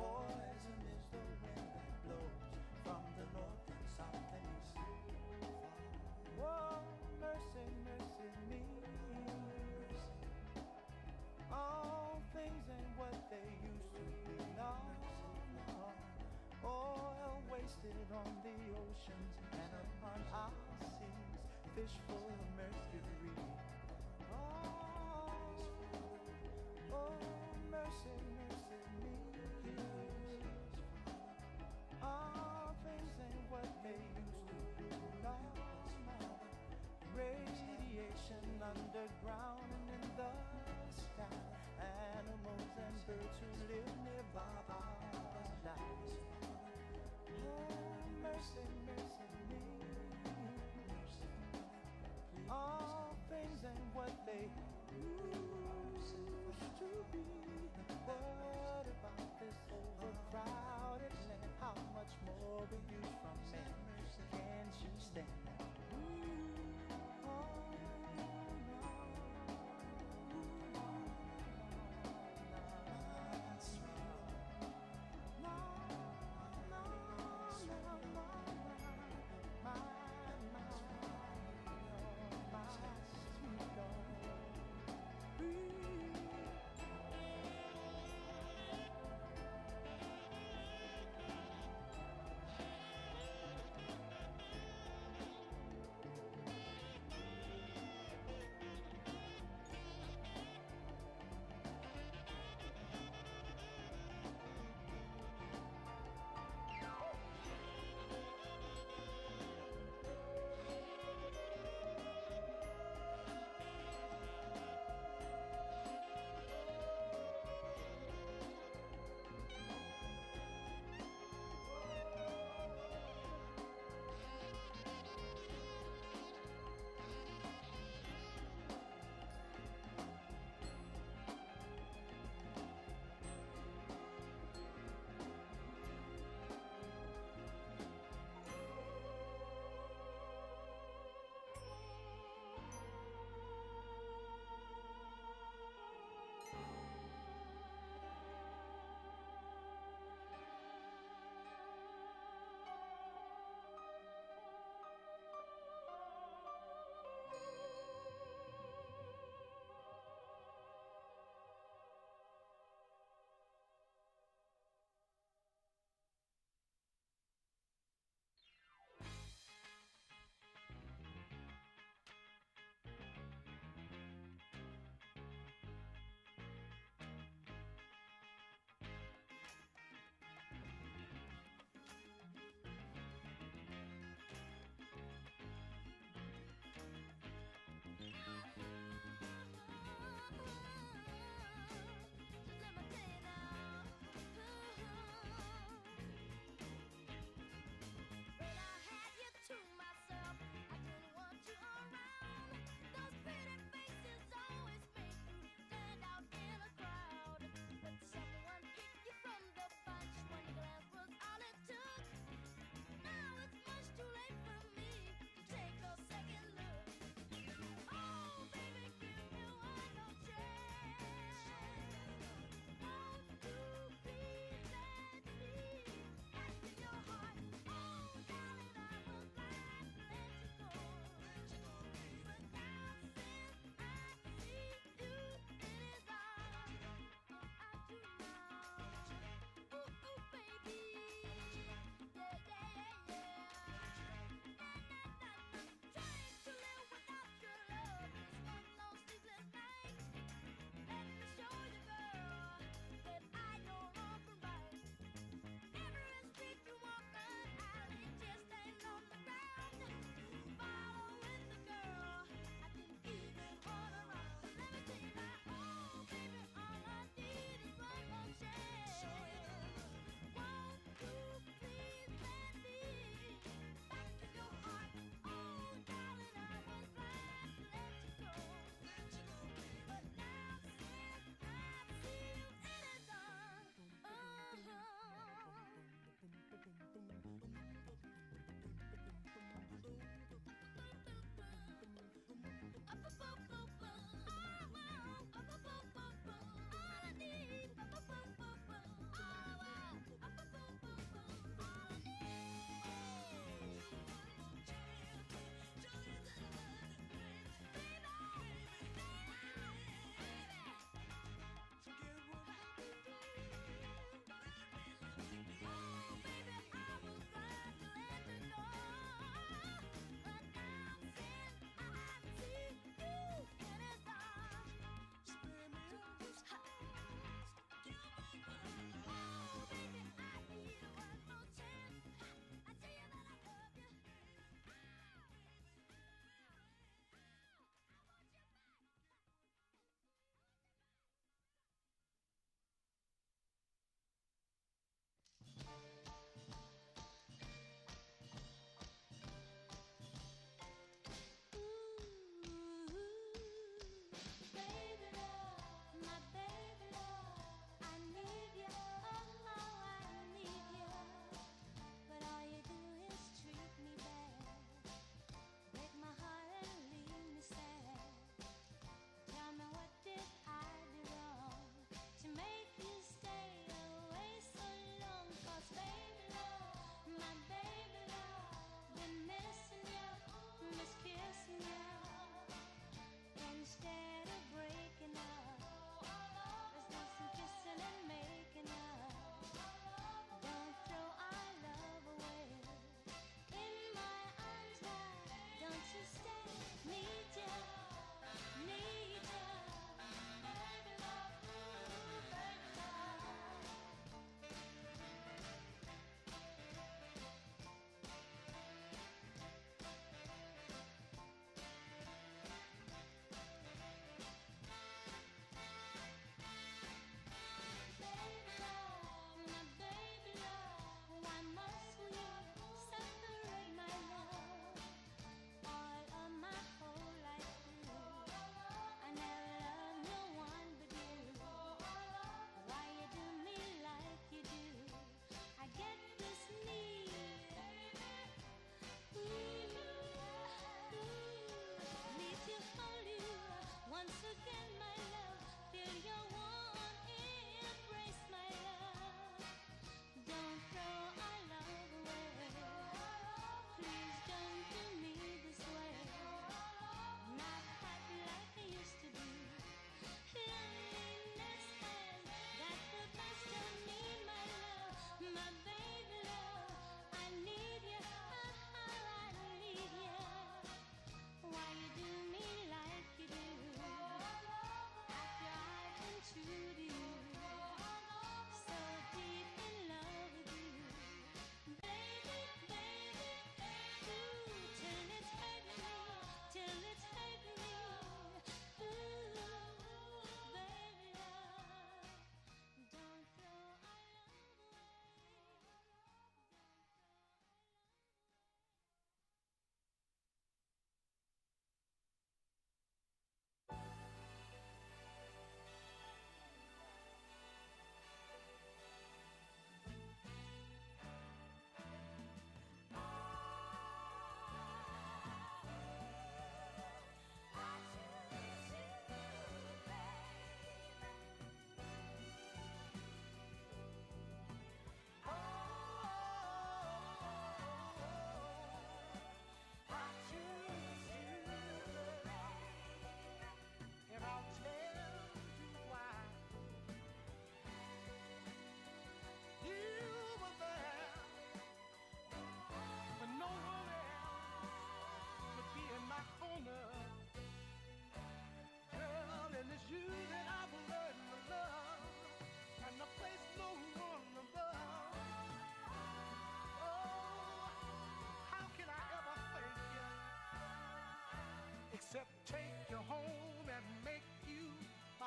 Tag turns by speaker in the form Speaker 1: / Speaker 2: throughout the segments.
Speaker 1: Poison is the wind that blows from the north and south and east. Oh, mercy, mercy me. All things ain't what they used to be. No, no. Oil wasted on the oceans and upon our seas. Fish full of mercury. Oh, oh, mercy, mercy me. All things ain't what they used to be. No, no. Radiation underground and in the sky. Animals and birds who live nearby are alive. Oh, mercy, mercy me. All things ain't what they used to be. What about this overcrowded land? How much more we use from men? Can't you stand that?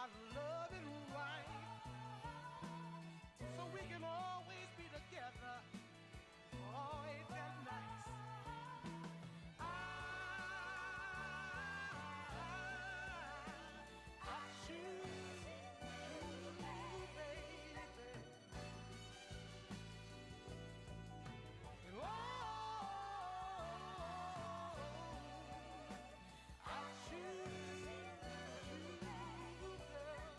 Speaker 1: our loving wife, so we can always be together, always and nice. I choose you, baby. And I choose you, girl.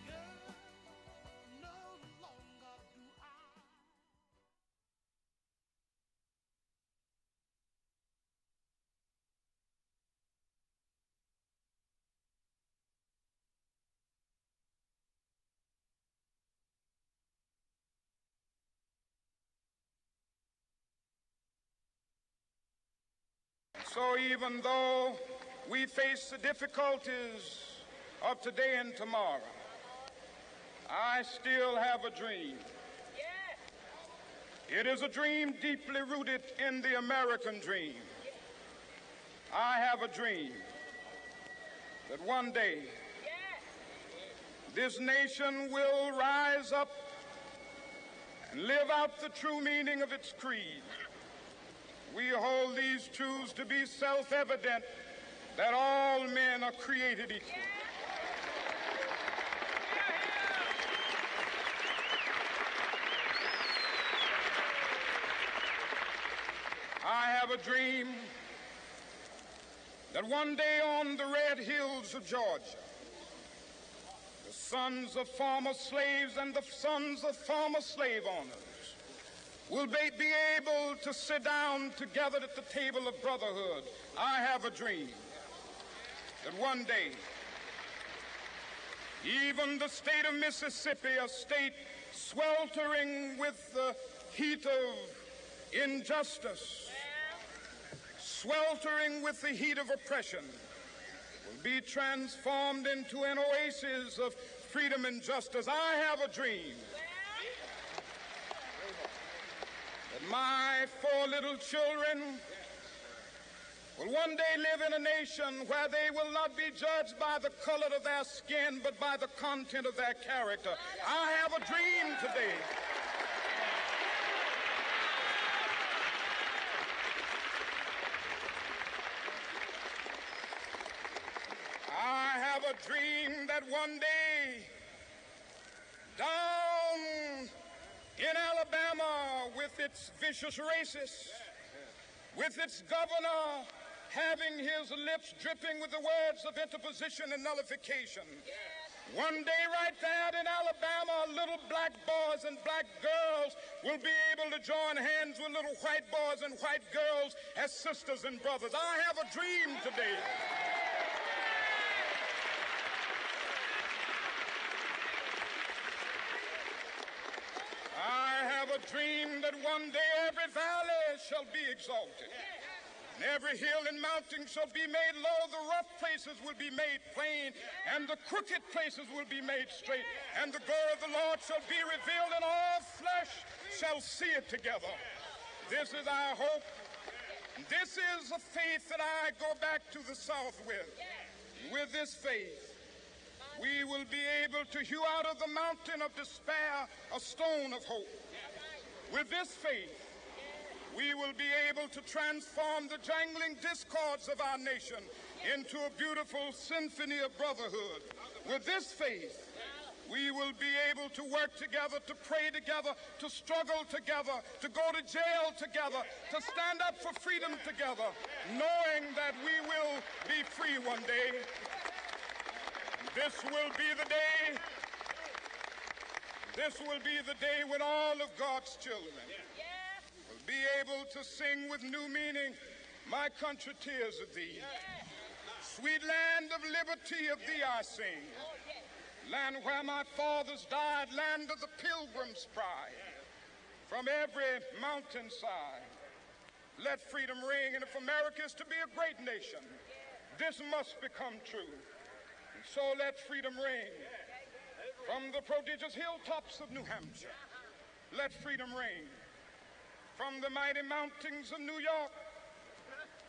Speaker 1: Girl, no longer do I.
Speaker 2: So even though we face the difficulties of today and tomorrow, I still have a dream. It is a dream deeply rooted in the American dream. I have a dream that one day this nation will rise up and live out the true meaning of its creed. We hold these truths to be self-evident, that all men are created equal. I have a dream that one day on the red hills of Georgia, the sons of former slaves and the sons of former slave owners will be able to sit down together at the table of brotherhood. I have a dream that one day, even the state of Mississippi, a state sweltering with the heat of injustice, sweltering with the heat of oppression, will be transformed into an oasis of freedom and justice. I have a dream that my 4 little children will one day live in a nation where they will not be judged by the color of their skin, but by the content of their character. I have a dream today I have a dream that one day down in Alabama, with its vicious racists, with its governor having his lips dripping with the words of interposition and nullification. One day right there in Alabama, little black boys and black girls will be able to join hands with little white boys and white girls as sisters and brothers. I have a dream today. I have a dream that one day every valley shall be exalted, and every hill and mountain shall be made low. The rough places will be made plain, and the crooked places will be made straight, and the glory of the Lord shall be revealed, and all flesh shall see it together. This is our hope. This is a faith that I go back to the South with. With this faith, we will be able to hew out of the mountain of despair a stone of hope. With this faith, we will be able to transform the jangling discords of our nation into a beautiful symphony of brotherhood. With this faith, we will be able to work together, to pray together, to struggle together, to go to jail together, to stand up for freedom together, knowing that we will be free one day. This will be the day. This will be the day when all of God's children will be able to sing with new meaning, "My country, tears of thee. Sweet land of liberty, of thee I sing. Land where my fathers died, land of the pilgrim's pride. From every mountainside, let freedom ring. And if America is to be a great nation, this must become true. So let freedom ring from the prodigious hilltops of New Hampshire. Let freedom ring from the mighty mountains of New York.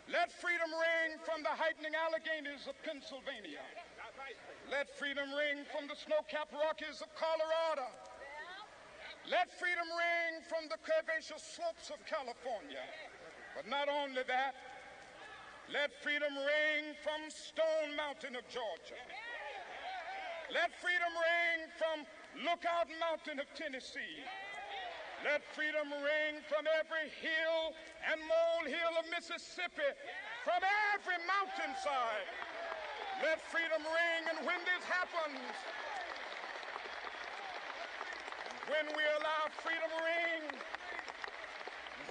Speaker 2: Let freedom ring from the heightening Alleghenies of Pennsylvania. Let freedom ring from the snow-capped Rockies of Colorado. Let freedom ring from the curvaceous slopes of California. But not only that, let freedom ring from Stone Mountain of Georgia. Let freedom ring from Lookout Mountain of Tennessee. Let freedom ring from every hill and molehill of Mississippi, from every mountainside. Let freedom ring, and when this happens, when we allow freedom ring,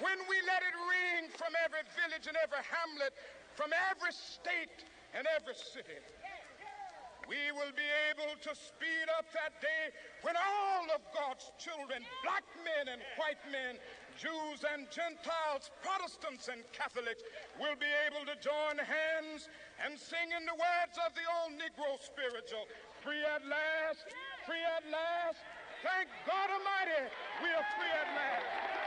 Speaker 2: when we let it ring from every village and every hamlet, from every state and every city, we will be able to speed up that day when all of God's children, black men and white men, Jews and Gentiles, Protestants and Catholics, will be able to join hands and sing in the words of the old Negro spiritual, free at last, free at last. Thank God Almighty, we are free at last.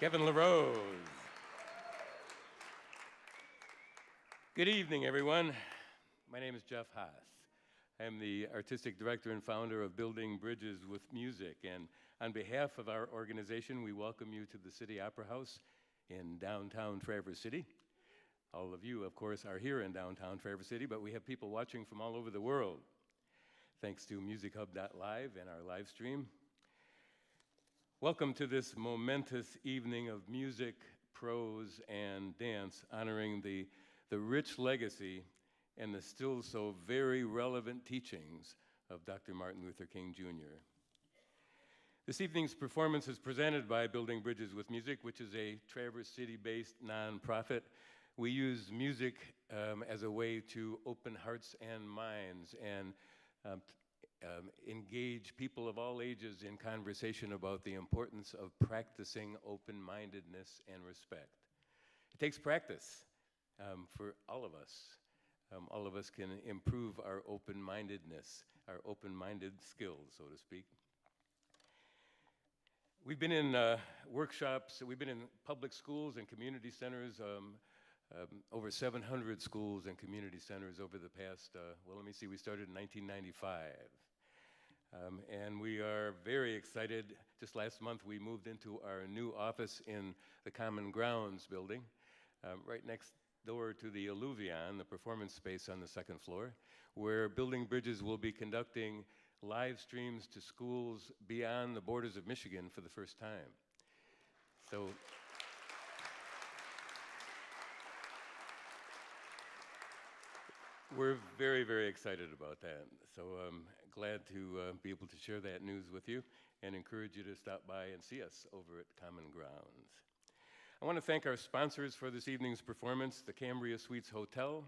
Speaker 3: Kevin LaRose. Good evening, everyone. My name is Jeff Haas. I am the artistic director and founder of Building Bridges with Music, and on behalf of our organization, we welcome you to the City Opera House in downtown Traverse City. All of you, of course, are here in downtown Traverse City, but we have people watching from all over the world, thanks to MusicHub.live and our live stream. Welcome to this momentous evening of music, prose, and dance, honoring the rich legacy and the still so very relevant teachings of Dr. Martin Luther King, Jr. This evening's performance is presented by Building Bridges with Music, which is a Traverse City-based nonprofit. We use music as a way to open hearts and minds and engage people of all ages in conversation about the importance of practicing open-mindedness and respect. It takes practice for all of us. All of us can improve our open-mindedness, our open-minded skills, so to speak. We've been in workshops, we've been in public schools and community centers, over 700 schools and community centers over the past, we started in 1995. And we are very excited. Just last month, we moved into our new office in the Common Grounds building, right next door to the Alluvion, the performance space on the second floor, where Building Bridges will be conducting live streams to schools beyond the borders of Michigan for the first time. So, we're very, very excited about that. So I'm glad to be able to share that news with you and encourage you to stop by and see us over at Common Grounds. I want to thank our sponsors for this evening's performance, the Cambria Suites Hotel,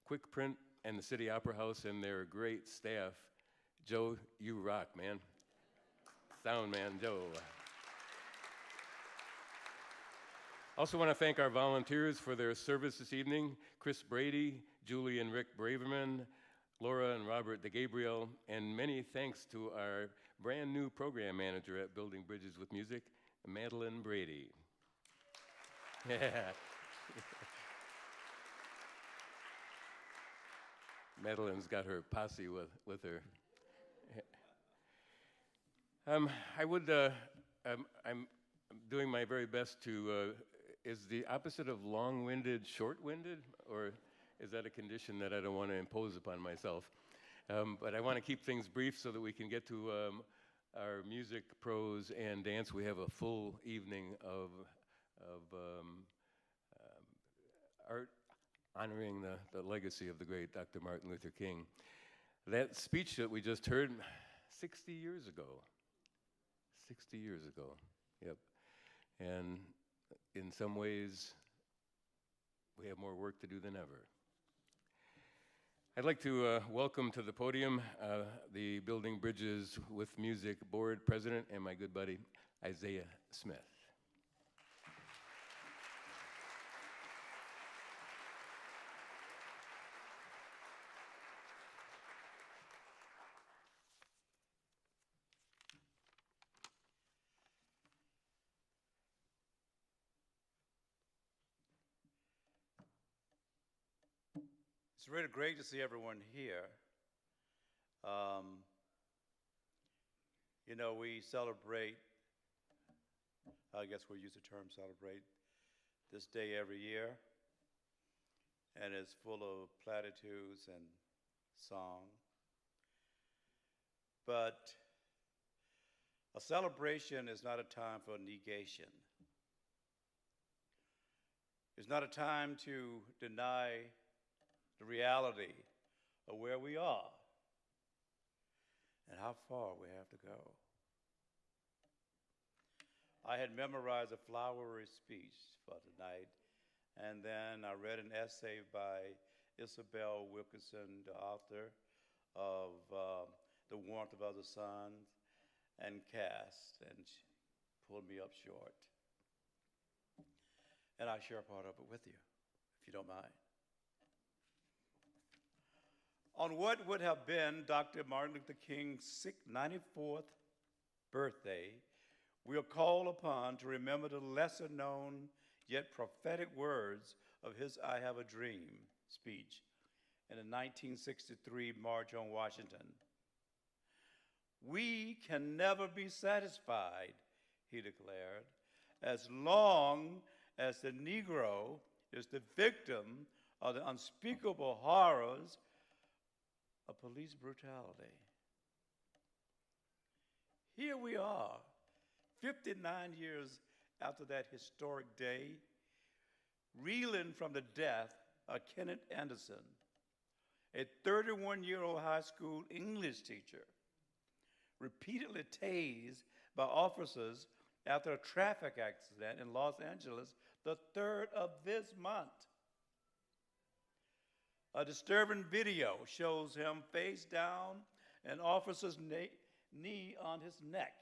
Speaker 3: Quick Print, and the City Opera House and their great staff. Joe, you rock, man. Sound man, Joe. Also want to thank our volunteers for their service this evening, Chris Brady, Julie and Rick Braverman, Laura and Robert DeGabriel, and many thanks to our brand new program manager at Building Bridges with Music, Madeline Brady. Yeah. Madeline's got her posse with her. I'm doing my very best to, is the opposite of long-winded short-winded, or is that a condition that I don't want to impose upon myself? But I want to keep things brief so that we can get to our music, prose, and dance. We have a full evening of art honoring the legacy of the great Dr. Martin Luther King. That speech that we just heard 60 years ago. 60 years ago, yep. And in some ways, we have more work to do than ever. I'd like to welcome to the podium the Building Bridges with Music Board President and my good buddy, Isaiah Smith.
Speaker 4: It's really great to see everyone here. You know, we celebrate, I guess we'll use the term celebrate, this day every year, and it's full of platitudes and song. But a celebration is not a time for negation. It's not a time to deny the reality of where we are and how far we have to go. I had memorized a flowery speech for tonight, and then I read an essay by Isabel Wilkerson, the author of The Warmth of Other Suns and Caste, and she pulled me up short. And I share part of it with you, if you don't mind. On what would have been Dr. Martin Luther King's 94th birthday, we are called upon to remember the lesser known yet prophetic words of his I Have a Dream speech in the 1963 March on Washington. We can never be satisfied, he declared, as long as the Negro is the victim of the unspeakable horrors of police brutality. Here we are, 59 years after that historic day, reeling from the death of Kenneth Anderson, a 31-year-old high school English teacher, repeatedly tased by officers after a traffic accident in Los Angeles the 3rd of this month. A disturbing video shows him face down, an officer's knee on his neck,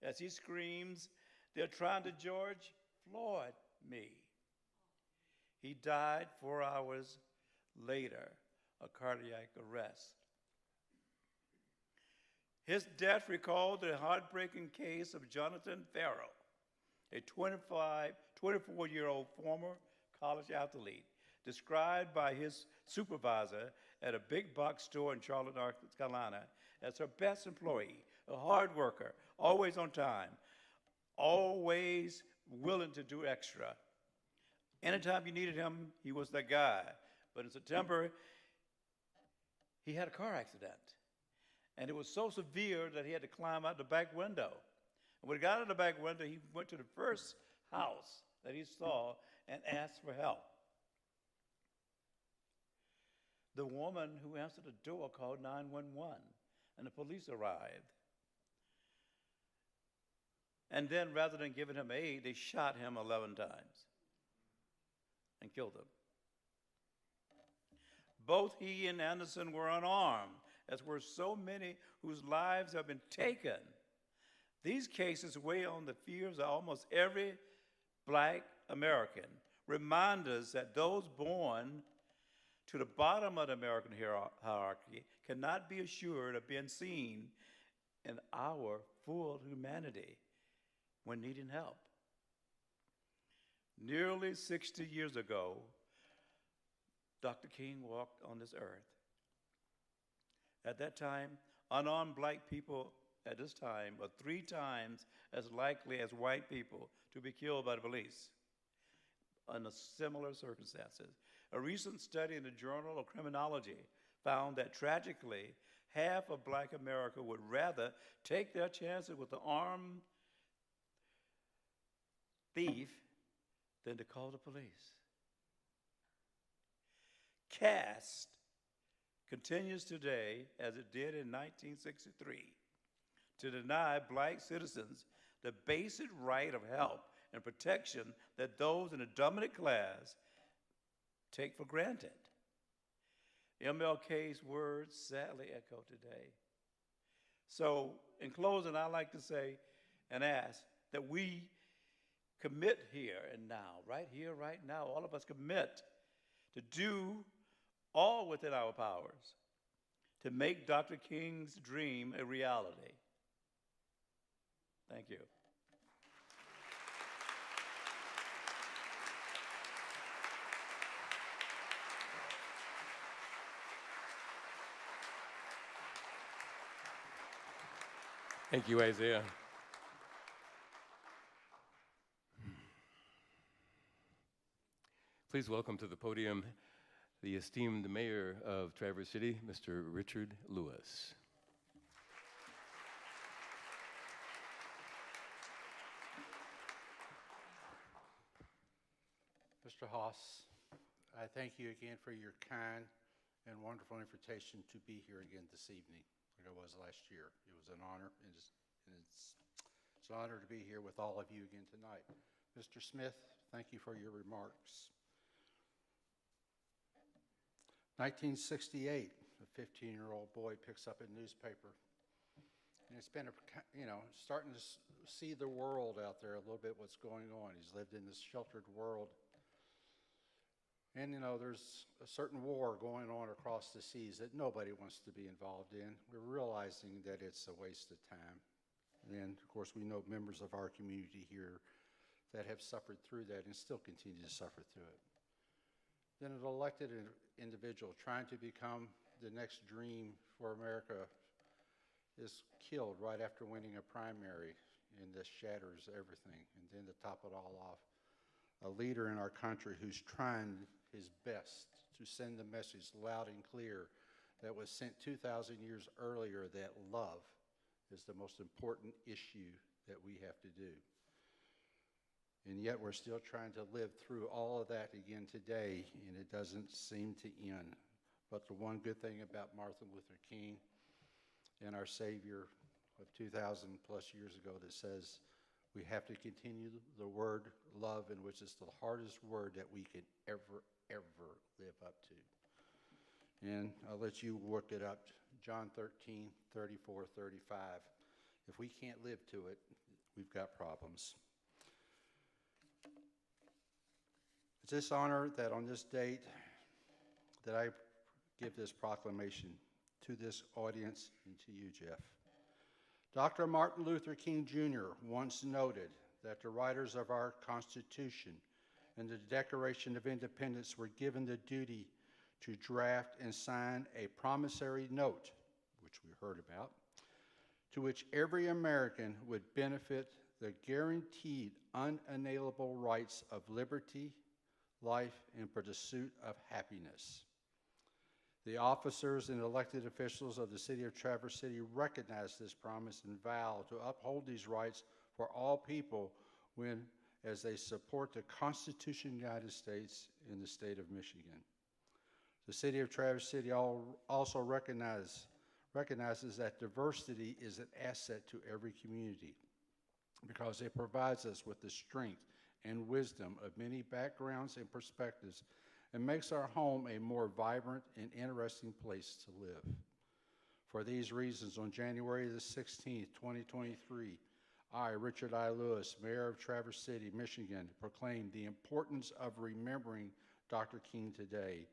Speaker 4: as he screams, "They're trying to George Floyd me." He died 4 hours later, a cardiac arrest. His death recalled the heartbreaking case of Jonathan Farrell, a 24-year-old former college athlete, described by his supervisor at a big box store in Charlotte, North Carolina, as her best employee, a hard worker, always on time, always willing to do extra. Anytime you needed him, he was that guy. But in September, he had a car accident. And it was so severe that he had to climb out the back window. And when he got out the back window, he went to the first house that he saw and asked for help. The woman who answered the door called 911, and the police arrived. And then, rather than giving him aid, they shot him 11 times and killed him. Both he and Anderson were unarmed, as were so many whose lives have been taken. These cases weigh on the fears of almost every Black American, remind us that those born to the bottom of the American hierarchy cannot be assured of being seen in our full humanity when needing help. Nearly 60 years ago, Dr. King walked on this earth. At that time, unarmed Black people at this time were 3 times as likely as white people to be killed by the police under similar circumstances. A recent study in the Journal of Criminology found that tragically, half of Black America would rather take their chances with the armed thief than to call the police. Caste continues today, as it did in 1963, to deny Black citizens the basic right of help and protection that those in the dominant class take for granted. MLK's words sadly echo today. So, in closing, I'd like to say and ask that we commit here and now, right here, right now, all of us commit to do all within our powers to make Dr. King's dream a reality. Thank you.
Speaker 3: Thank you, Isaiah. Please welcome to the podium the esteemed mayor of Traverse City, Mr. Richard Lewis.
Speaker 5: Mr. Haas, I thank you again for your kind and wonderful invitation to be here again this evening, like I was last year. It was an honor, and it's an honor to be here with all of you again tonight. Mr. Smith, thank you for your remarks. 1968, a 15-year-old boy picks up a newspaper, and it's been, starting to see the world out there a little bit, what's going on. He's lived in this sheltered world. And, there's a certain war going on across the seas that nobody wants to be involved in. We're realizing that it's a waste of time. And of course, we know members of our community here that have suffered through that and still continue to suffer through it. Then an elected individual trying to become the next dream for America is killed right after winning a primary, and this shatters everything. And then to top it all off, a leader in our country who's trying his best to send the message loud and clear that was sent 2,000 years earlier, that love is the most important issue that we have to do. And yet we're still trying to live through all of that again today, and it doesn't seem to end. But the one good thing about Martin Luther King and our Savior of 2,000 plus years ago that says we have to continue the word love, and which is the hardest word that we can ever, ever live up to. And I'll let you work it up. John 13, 34, 35. If we can't live to it, we've got problems. It's this honor that on this date that I give this proclamation to this audience and to you, Jeff. Dr. Martin Luther King Jr. once noted that the writers of our Constitution and the Declaration of Independence were given the duty to draft and sign a promissory note, which we heard about, to which every American would benefit the guaranteed unalienable rights of liberty, life, and pursuit of happiness. The officers and elected officials of the city of Traverse City recognize this promise and vow to uphold these rights for all people as they support the Constitution of the United States and the state of Michigan. The city of Traverse City also recognizes that diversity is an asset to every community because it provides us with the strength and wisdom of many backgrounds and perspectives and makes our home a more vibrant and interesting place to live. For these reasons, on January the 16th, 2023, I, Richard I. Lewis, Mayor of Traverse City, Michigan, proclaim the importance of remembering Dr. King today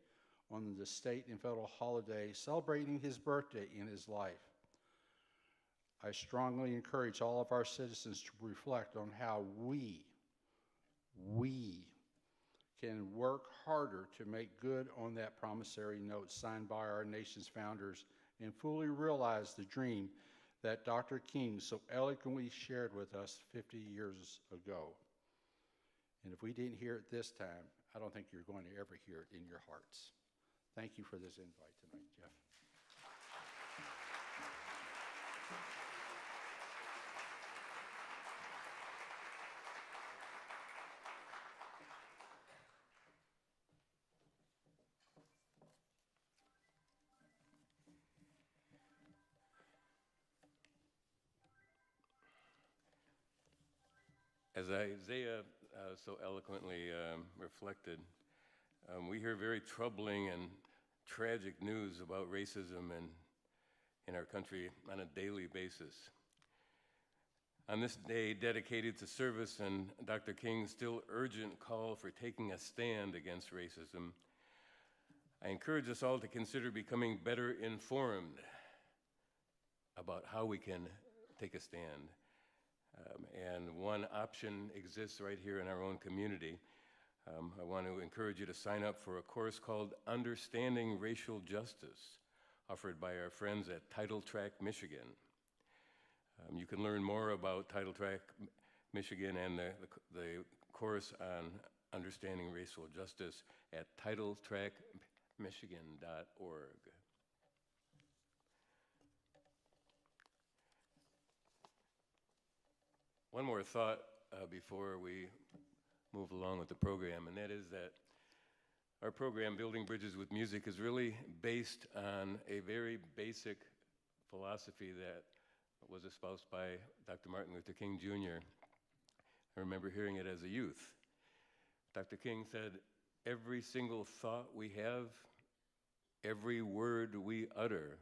Speaker 5: on the state and federal holiday celebrating his birthday in his life. I strongly encourage all of our citizens to reflect on how we can work harder to make good on that promissory note signed by our nation's founders and fully realize the dream that Dr. King so eloquently shared with us 50 years ago. And if we didn't hear it this time, I don't think you're going to ever hear it in your hearts. Thank you for this invite tonight, Jeff.
Speaker 3: As Isaiah so eloquently reflected, we hear very troubling and tragic news about racism in our country on a daily basis. On this day dedicated to service and Dr. King's still urgent call for taking a stand against racism, I encourage us all to consider becoming better informed about how we can take a stand. And one option exists right here in our own community. I want to encourage you to sign up for a course called Understanding Racial Justice, offered by our friends at Title Track Michigan. You can learn more about Title Track Michigan and the course on Understanding Racial Justice at titletrackmichigan.org. One more thought before we move along with the program, and that is that our program, Building Bridges with Music, is really based on a very basic philosophy that was espoused by Dr. Martin Luther King Jr. I remember hearing it as a youth. Dr. King said, every single thought we have, every word we utter,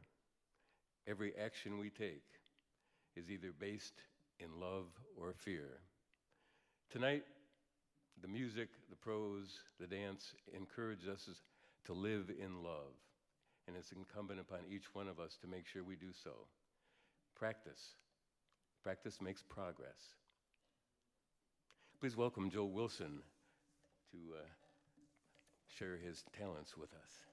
Speaker 3: every action we take is either based in love or fear. Tonight, the music, the prose, the dance encourage us to live in love, and it's incumbent upon each one of us to make sure we do so. Practice. Practice makes progress. Please welcome Joe Wilson to share his talents with us.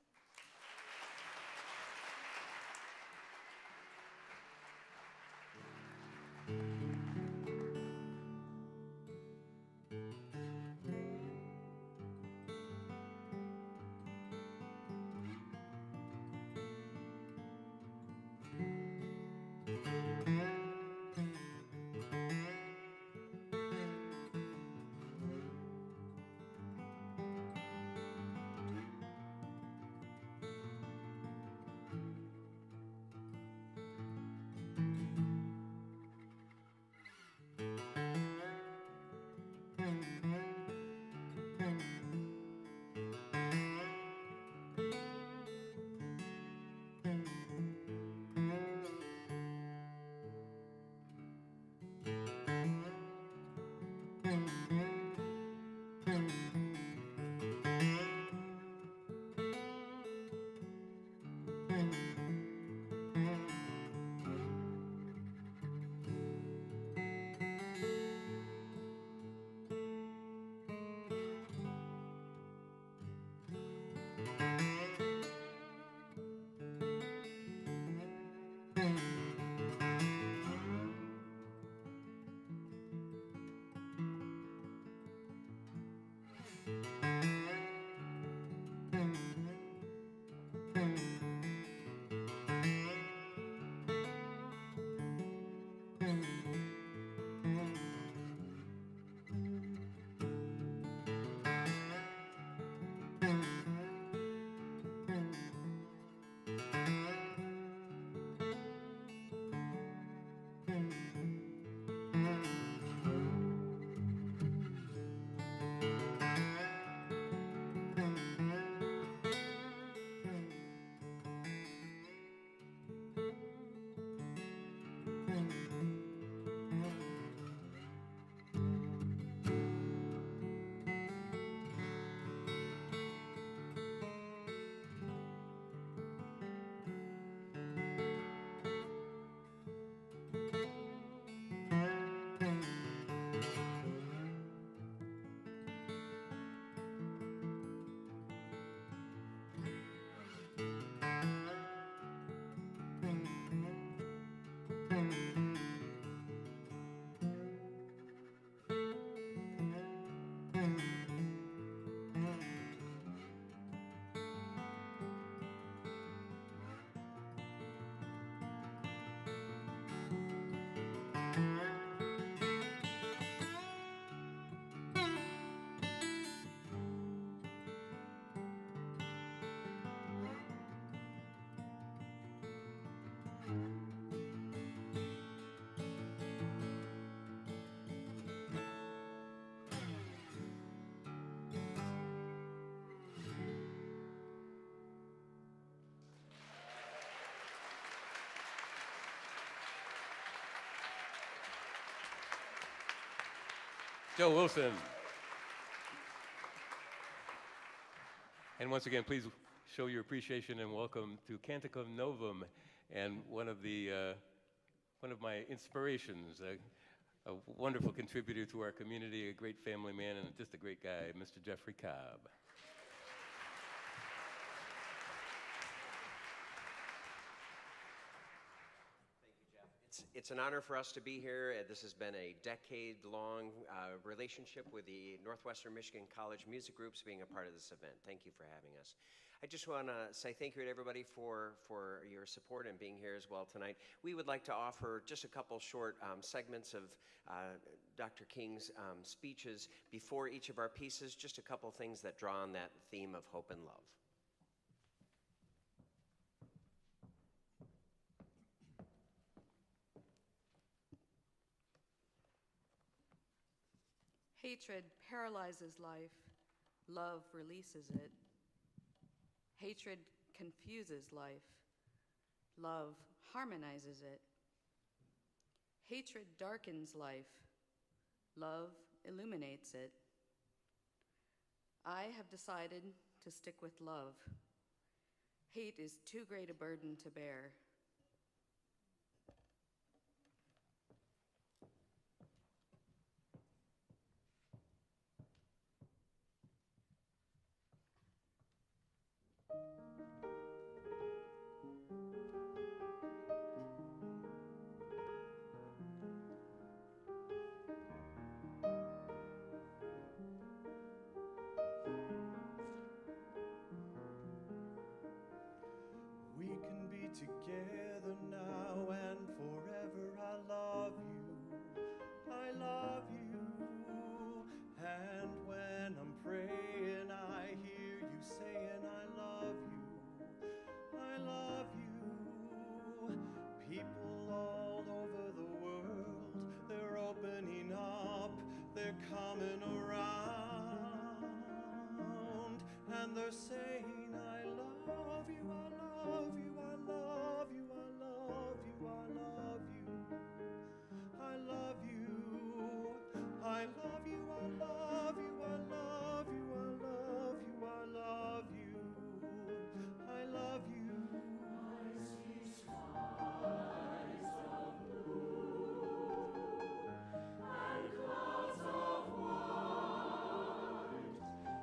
Speaker 3: Joe Wilson. And once again, please show your appreciation and welcome to Canticum Novum, and one of my inspirations, a wonderful contributor to our community, a great family man, and just a great guy, Mr. Jeffrey Cobb.
Speaker 6: It's an honor for us to be here. This has been a decade-long relationship with the Northwestern Michigan College Music Groups being a part of this event. Thank you for having us. I just want to say thank you to everybody for your support and being here as well tonight. We would like to offer just a couple short segments of Dr. King's speeches before each of our pieces, just a couple things that draw on that theme of hope and love.
Speaker 7: Hatred paralyzes life. Love releases it. Hatred confuses life. Love harmonizes it. Hatred darkens life. Love illuminates it. I have decided to stick with love. Hate is too great a burden to bear.
Speaker 1: and they're saying, I love you, I love you, I love you, I love you, I love you. I love you, I love you, I love you, I love you, I love you, I love you, I love you. I see skies of blue and clouds of white,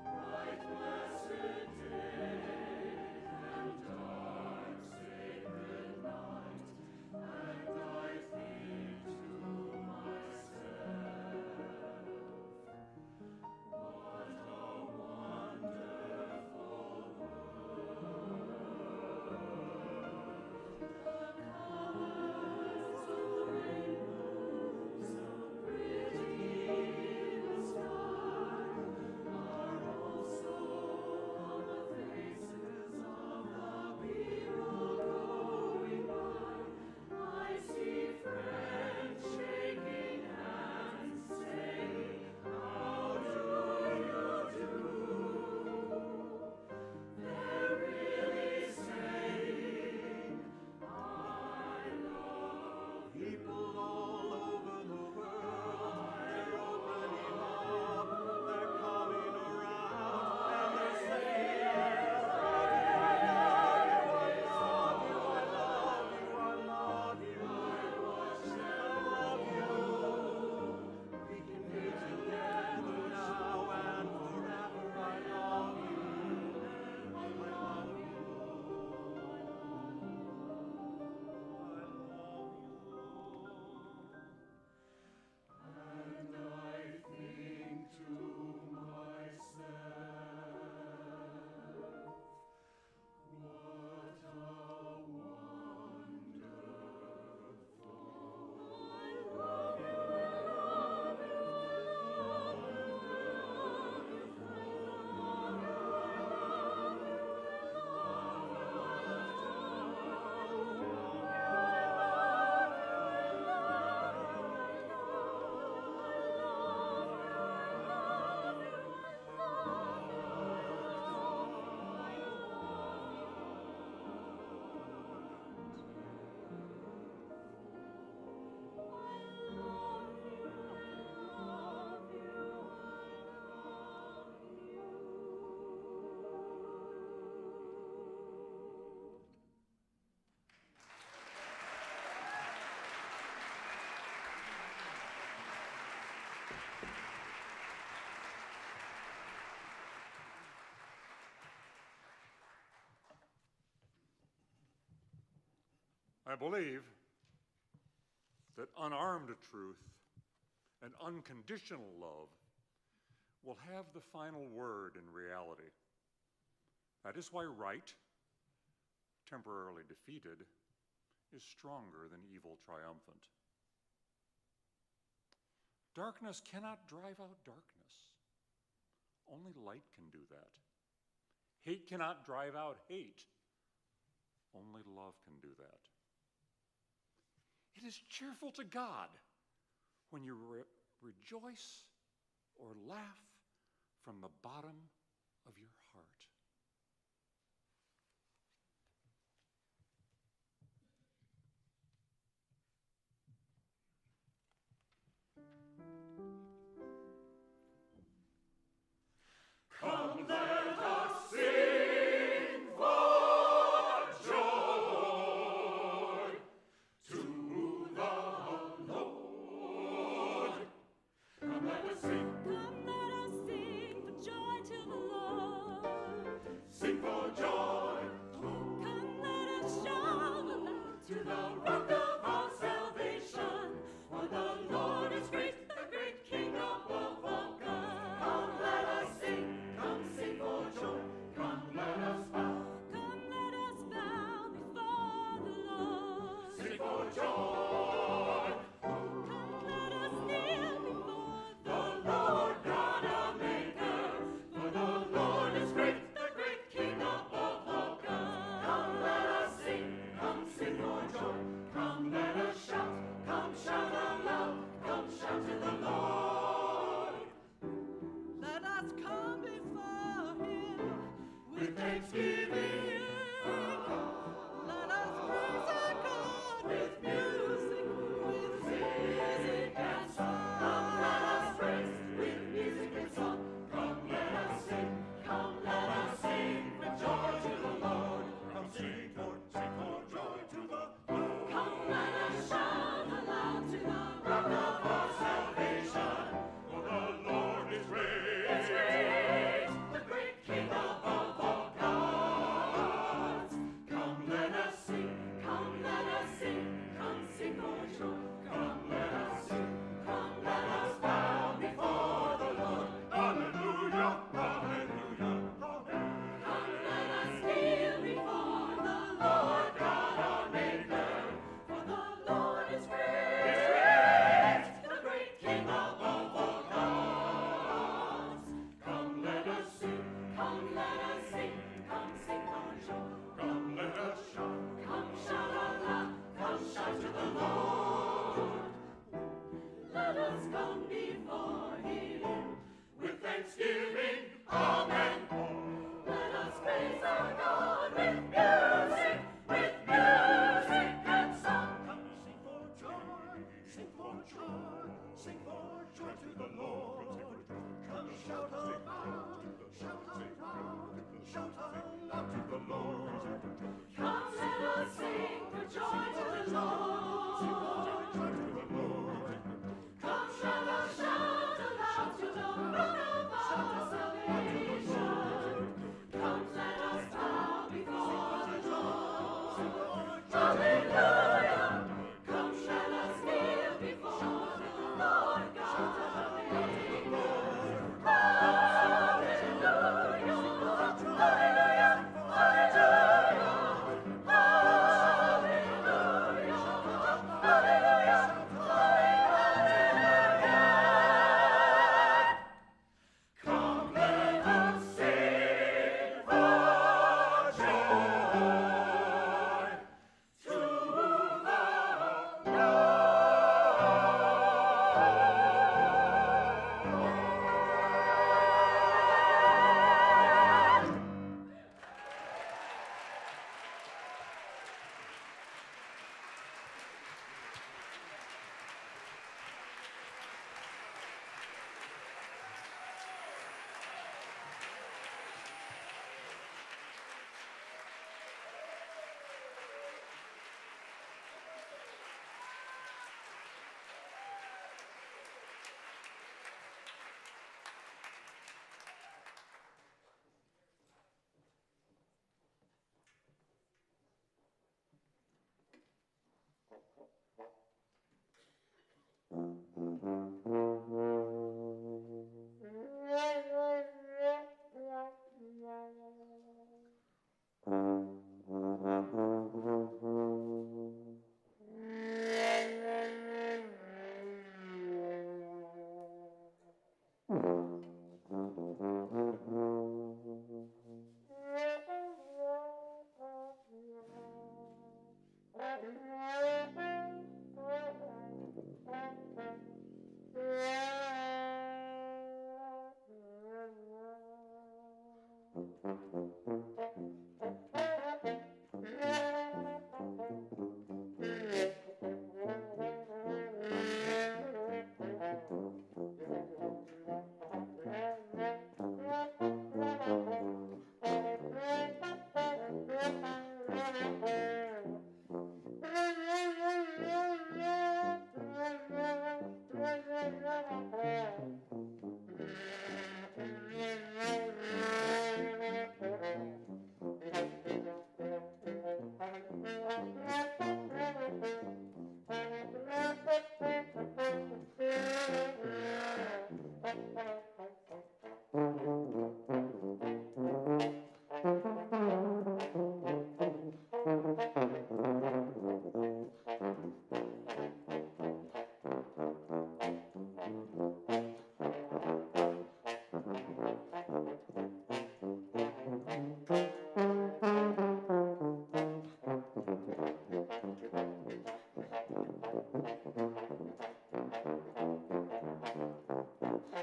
Speaker 1: bright blessed day and dark sacred night, and I think to what a wonderful world. The colors of the rainbow, so pretty in the sky, are also on the faces of the people going by. I see friends shaking hands, saying, how do you do? They're really saying, I love you. People all over the world, they're opening up, they're coming around, and they're saying, I love you, I love you, I love you, I love you, I love you, I love you. We can be together now and forever. I love you. I love you. And I think to myself, what a
Speaker 8: I believe that unarmed truth and unconditional love will have the final word in reality. That is why right, temporarily defeated, is stronger than evil triumphant. Darkness cannot drive out darkness. Only light can do that. Hate cannot drive out hate. Only love can do that. It is cheerful to God when you rejoice or laugh from the bottom of your heart.
Speaker 1: Come, let us sing for joy to the Lord. Come, let us sing.
Speaker 9: Come, let us sing for joy to the
Speaker 1: with thanksgiving. Let us praise our God with music and song. Come, let us praise with music and song. Come, let us sing. Come, let us sing for joy to the Lord. Come, sing for joy to the Lord. Come, let us shout aloud to the rock of our salvation. For the Lord is great. It's great, the great King above all gods. Come, let us sing. Come, let us sing. Come, sing for joy. Come, let us sing. Come, let us bow before the Lord. Hallelujah, hallelujah, amen. Come, let us kneel before the Lord God our Maker. For the Lord is great. Is great, the great King above all gods. Come, let us sing. Come, let us sing. Come, sing for joy. Come, let us shout. Come, shout aloud. Come, shout to the Lord. Let us come before Him with thanksgiving. Amen. Let us praise our God with music and song. Come, sing for joy, sing for joy, sing for joy to the Lord. Come, shout aloud, shout aloud, shout aloud to the Lord. Come, let us sing for joy to the Lord. Sing for joy to the Lord. Come, let us shout aloud to the rock of our salvation. Come, let us bow before the Lord. Hallelujah. Come, let us kneel before the Lord God our Maker. Hallelujah. Hallelujah. Hallelujah. Come, let us sing for joy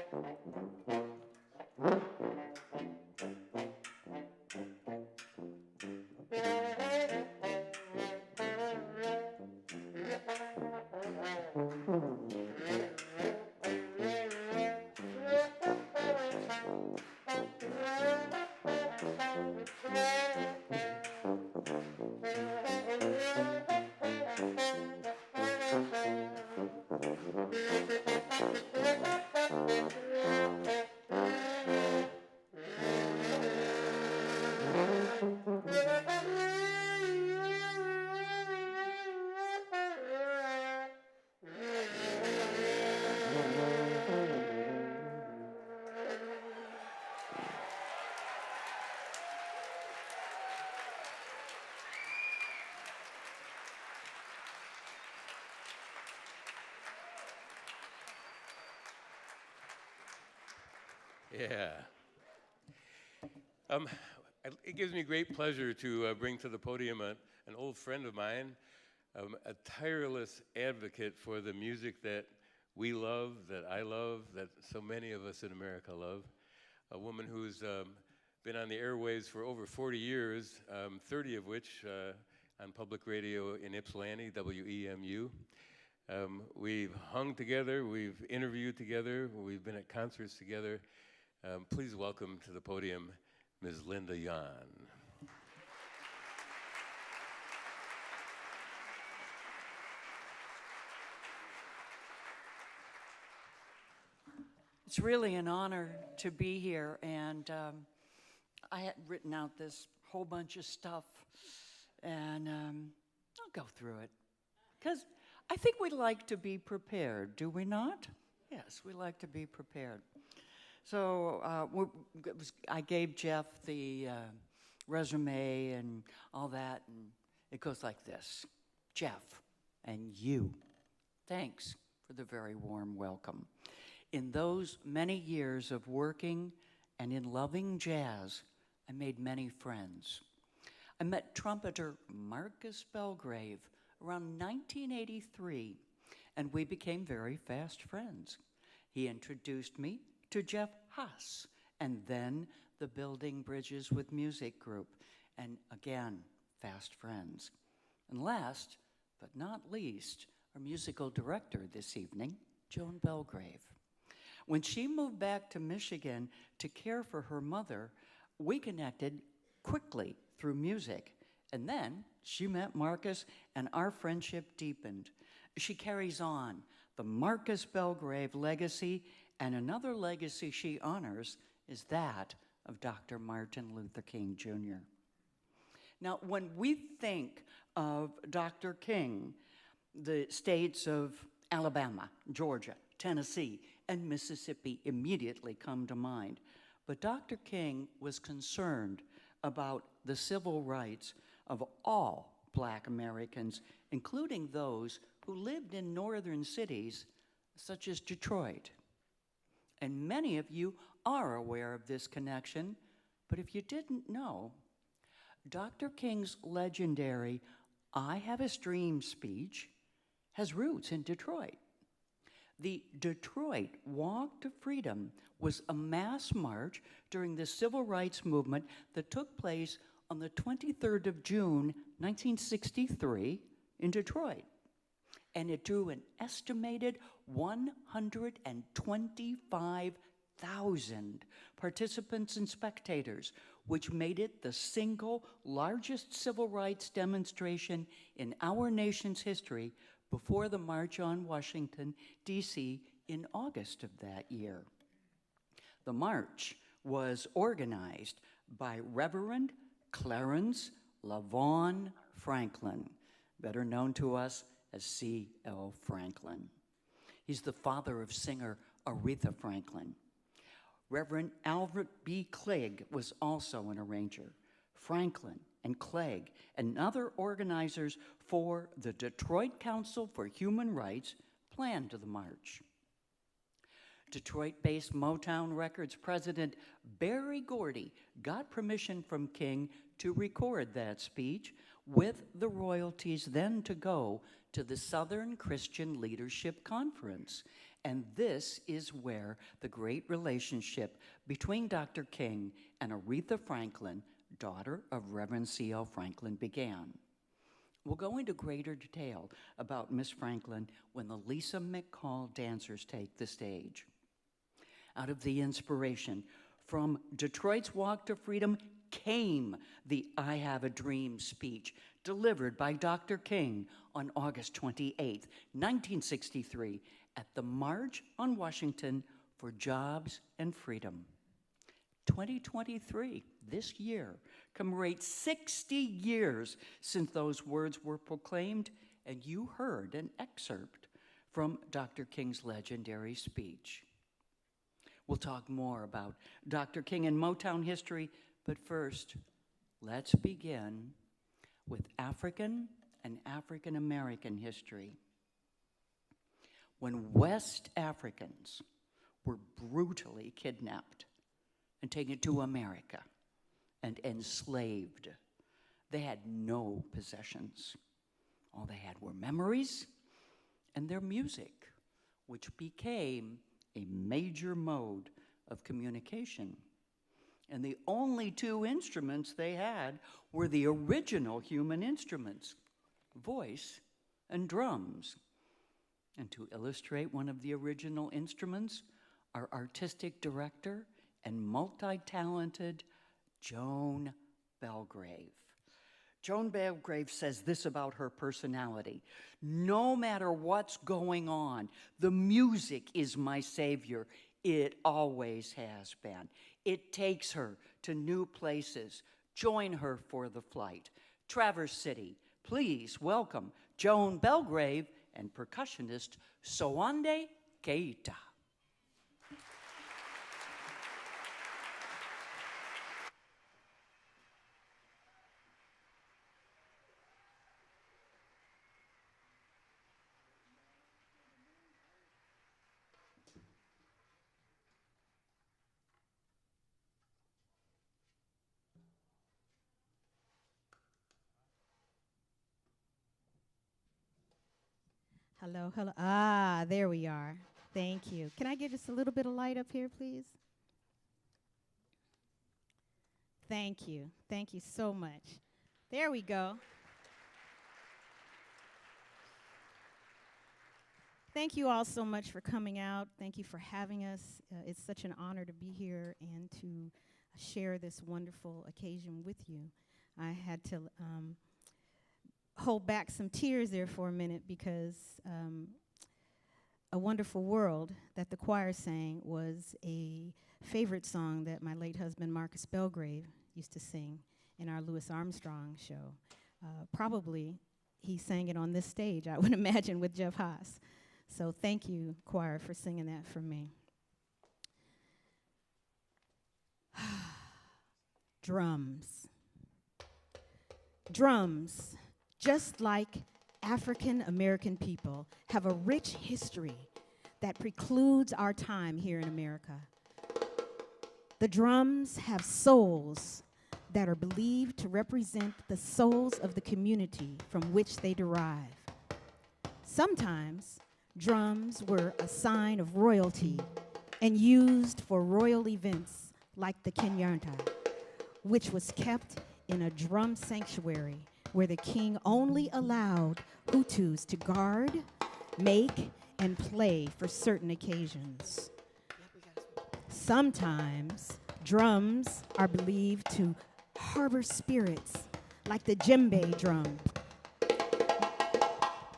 Speaker 1: to the
Speaker 3: Yeah. Um, it gives me great pleasure to bring to the podium an old friend of mine, a tireless advocate for the music that we love, that I love, that so many of us in America love. A woman who's been on the airwaves for over 40 years, 30 of which on public radio in Ypsilanti, WEMU. We've hung together, we've interviewed together, we've been at concerts together. Please welcome to the podium, Ms. Linda Yan.
Speaker 9: It's really an honor to be here, and I had written out this whole bunch of stuff, and I'll go through it, because I think we like to be prepared, do we not? Yes, we like to be prepared. So I gave Jeff the resume and all that, and it goes like this. Jeff, and you, thanks for the very warm welcome. In those many years of working and in loving jazz, I made many friends. I met trumpeter Marcus Belgrave around 1983, and we became very fast friends. He introduced me to Jeff Haas, and then the Building Bridges with Music group, and again, fast friends. And last but not least, our musical director this evening, Joan Belgrave. When she moved back to Michigan to care for her mother, we connected quickly through music. And then she met Marcus, and our friendship deepened. She carries on the Marcus Belgrave legacy, and another legacy she honors is that of Dr. Martin Luther King Jr. Now, when we think of Dr. King, the states of Alabama, Georgia, Tennessee, and Mississippi immediately come to mind. But Dr. King was concerned about the civil rights of all Black Americans, including those who lived in northern cities such as Detroit. And many of you are aware of this connection, but if you didn't know, Dr. King's legendary "I Have a Dream" speech has roots in Detroit. The Detroit Walk to Freedom was a mass march during the civil rights movement that took place on the 23rd of June, 1963 in Detroit. And it drew an estimated 125,000 participants and spectators, which made it the single largest civil rights demonstration in our nation's history before the March on Washington, D.C. in August of that year. The march was organized by Reverend Clarence LaVaughn Franklin, better known to us as C.L. Franklin. He's the father of singer Aretha Franklin. Reverend Albert B. Clegg was also an arranger. Franklin and Clegg and other organizers for the Detroit Council for Human Rights planned the march. Detroit-based Motown Records president Berry Gordy got permission from King to record that speech, with the royalties then to go to the Southern Christian Leadership Conference. And this is where the great relationship between Dr. King and Aretha Franklin, daughter of Reverend C.L. Franklin, began. We'll go into greater detail about Miss Franklin when the Lisa McCall dancers take the stage. Out of the inspiration from Detroit's Walk to Freedom became the I Have a Dream speech delivered by Dr. King on August 28, 1963, at the March on Washington for Jobs and Freedom. 2023, this year, commemorates 60 years since those words were proclaimed, and you heard an excerpt from Dr. King's legendary speech. We'll talk more about Dr. King and Motown history, but first, let's begin with African and African American history. When West Africans were brutally kidnapped and taken to America and enslaved, they had no possessions. All they had were memories and their music, which became a major mode of communication. And the only two instruments they had were the original human instruments, voice and drums. And to illustrate one of the original instruments, our artistic director and multi-talented Joan Belgrave. Joan Belgrave says this about her personality: no matter what's going on, the music is my savior. It always has been. It takes her to new places. Join her for the flight. Traverse City, please welcome Joan Belgrave and percussionist Soande Keita.
Speaker 10: Hello, hello. Ah, there we are. Thank you. Can I get just a little bit of light up here, please? Thank you. Thank you so much. There we go. Thank you all so much for coming out. Thank you for having us. It's such an honor to be here and to share this wonderful occasion with you. I had to hold back some tears there for a minute because A Wonderful World that the choir sang was a favorite song that my late husband Marcus Belgrave used to sing in our Louis Armstrong show. Probably he sang it on this stage, I would imagine, with Jeff Haas. So thank you, choir, for singing that for me. Drums. Drums, just like African American people, have a rich history that precludes our time here in America. The drums have souls that are believed to represent the souls of the community from which they derive. Sometimes, drums were a sign of royalty and used for royal events like the Kenyatta, which was kept in a drum sanctuary where the king only allowed Hutus to guard, make, and play for certain occasions. Sometimes drums are believed to harbor spirits like the djembe drum,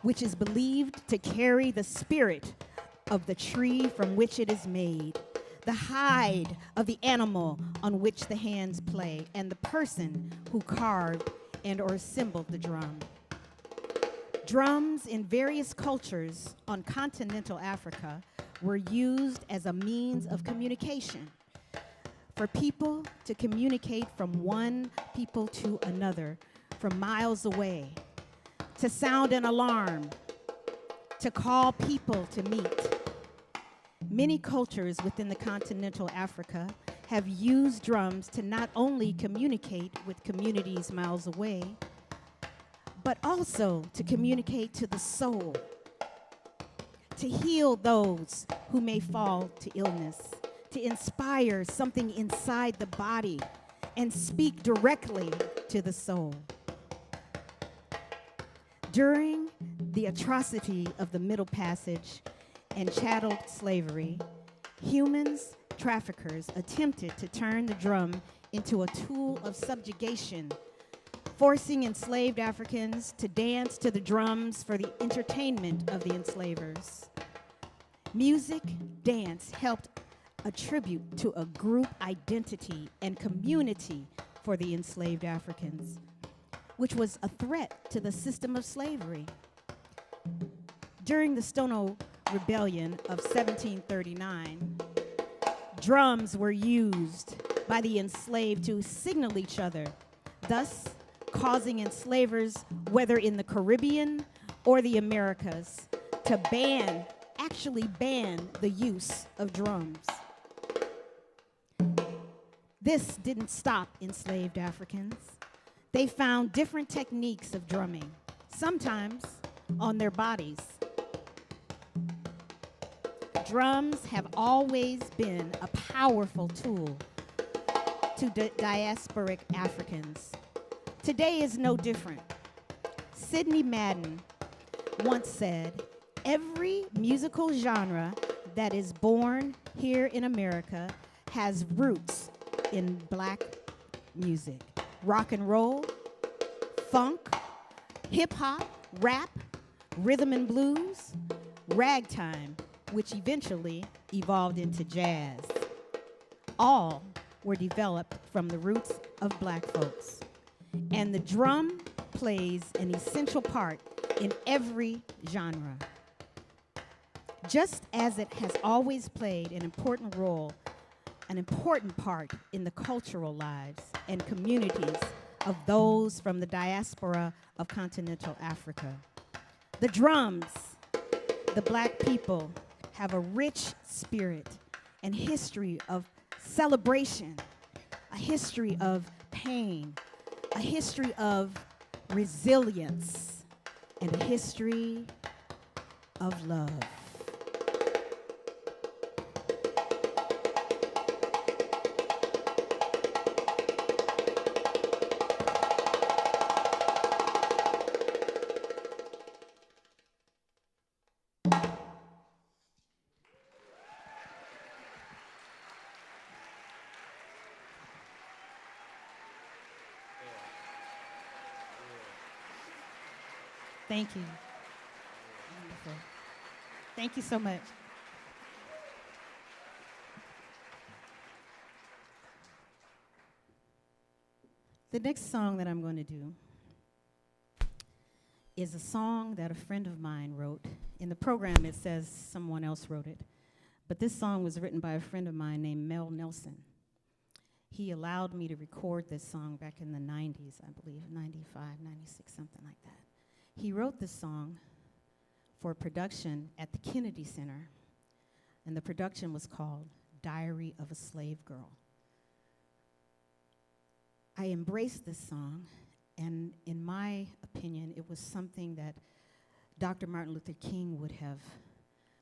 Speaker 10: which is believed to carry the spirit of the tree from which it is made, the hide of the animal on which the hands play, and the person who carved and or assembled the drum. Drums in various cultures on continental Africa were used as a means of communication for people to communicate from one people to another from miles away, to sound an alarm, to call people to meet. Many cultures within the continental Africa have used drums to not only communicate with communities miles away, but also to communicate to the soul, to heal those who may fall to illness, to inspire something inside the body and speak directly to the soul. During the atrocity of the Middle Passage and chattel slavery, humans traffickers attempted to turn the drum into a tool of subjugation, forcing enslaved Africans to dance to the drums for the entertainment of the enslavers. Music, dance helped attribute to a group identity and community for the enslaved Africans, which was a threat to the system of slavery. During the Stono Rebellion of 1739, drums were used by the enslaved to signal each other, thus causing enslavers, whether in the Caribbean or the Americas, to actually ban the use of drums. This didn't stop enslaved Africans. They found different techniques of drumming, sometimes on their bodies. Drums have always been a powerful tool to diasporic Africans. Today is no different. Sidney Madden once said, "Every musical genre that is born here in America has roots in black music. Rock and roll, funk, hip hop, rap, rhythm and blues, ragtime, which eventually evolved into jazz. All were developed from the roots of black folks. And the drum plays an essential part in every genre. Just as it has always played an important role, an important part in the cultural lives and communities of those from the diaspora of continental Africa. The drums, the black people, have a rich spirit and history of celebration, a history of pain, a history of resilience, and a history of love. Thank you. Wonderful. Thank you so much. The next song that I'm going to do is a song that a friend of mine wrote. In the program, it says someone else wrote it, but this song was written by a friend of mine named Mel Nelson. He allowed me to record this song back in the 90s, I believe, 95, 96, something like that. He wrote this song for production at the Kennedy Center, and the production was called Diary of a Slave Girl. I embraced this song, and in my opinion, it was something that Dr. Martin Luther King would have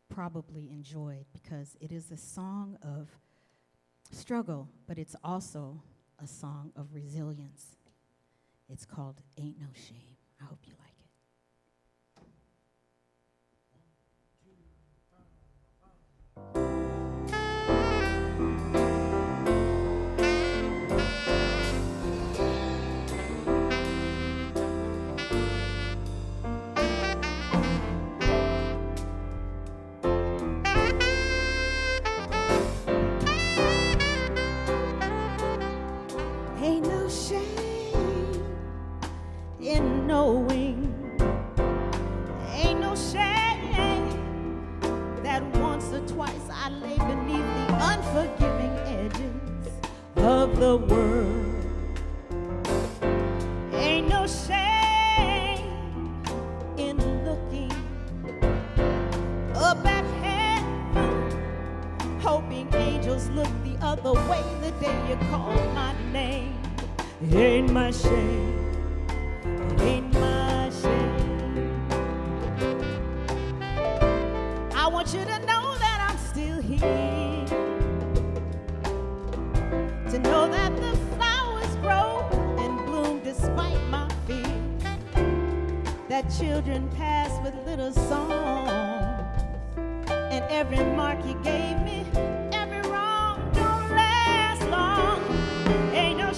Speaker 10: probably enjoyed, because it is a song of struggle, but it's also a song of resilience. It's called Ain't No Shame. I hope you like it. Ain't no shame in knowing, ain't no shame that once or twice I lay beneath the unforgiving edges of the world. Ain't no shame in looking up at heaven, hoping angels look the other way the day you call my name. It ain't my shame, it ain't my shame. I want you to know that I'm still here, to know that the flowers grow and bloom despite my fears, that children pass with little songs, and every mark you gave me, every wrong don't last long. Ain't no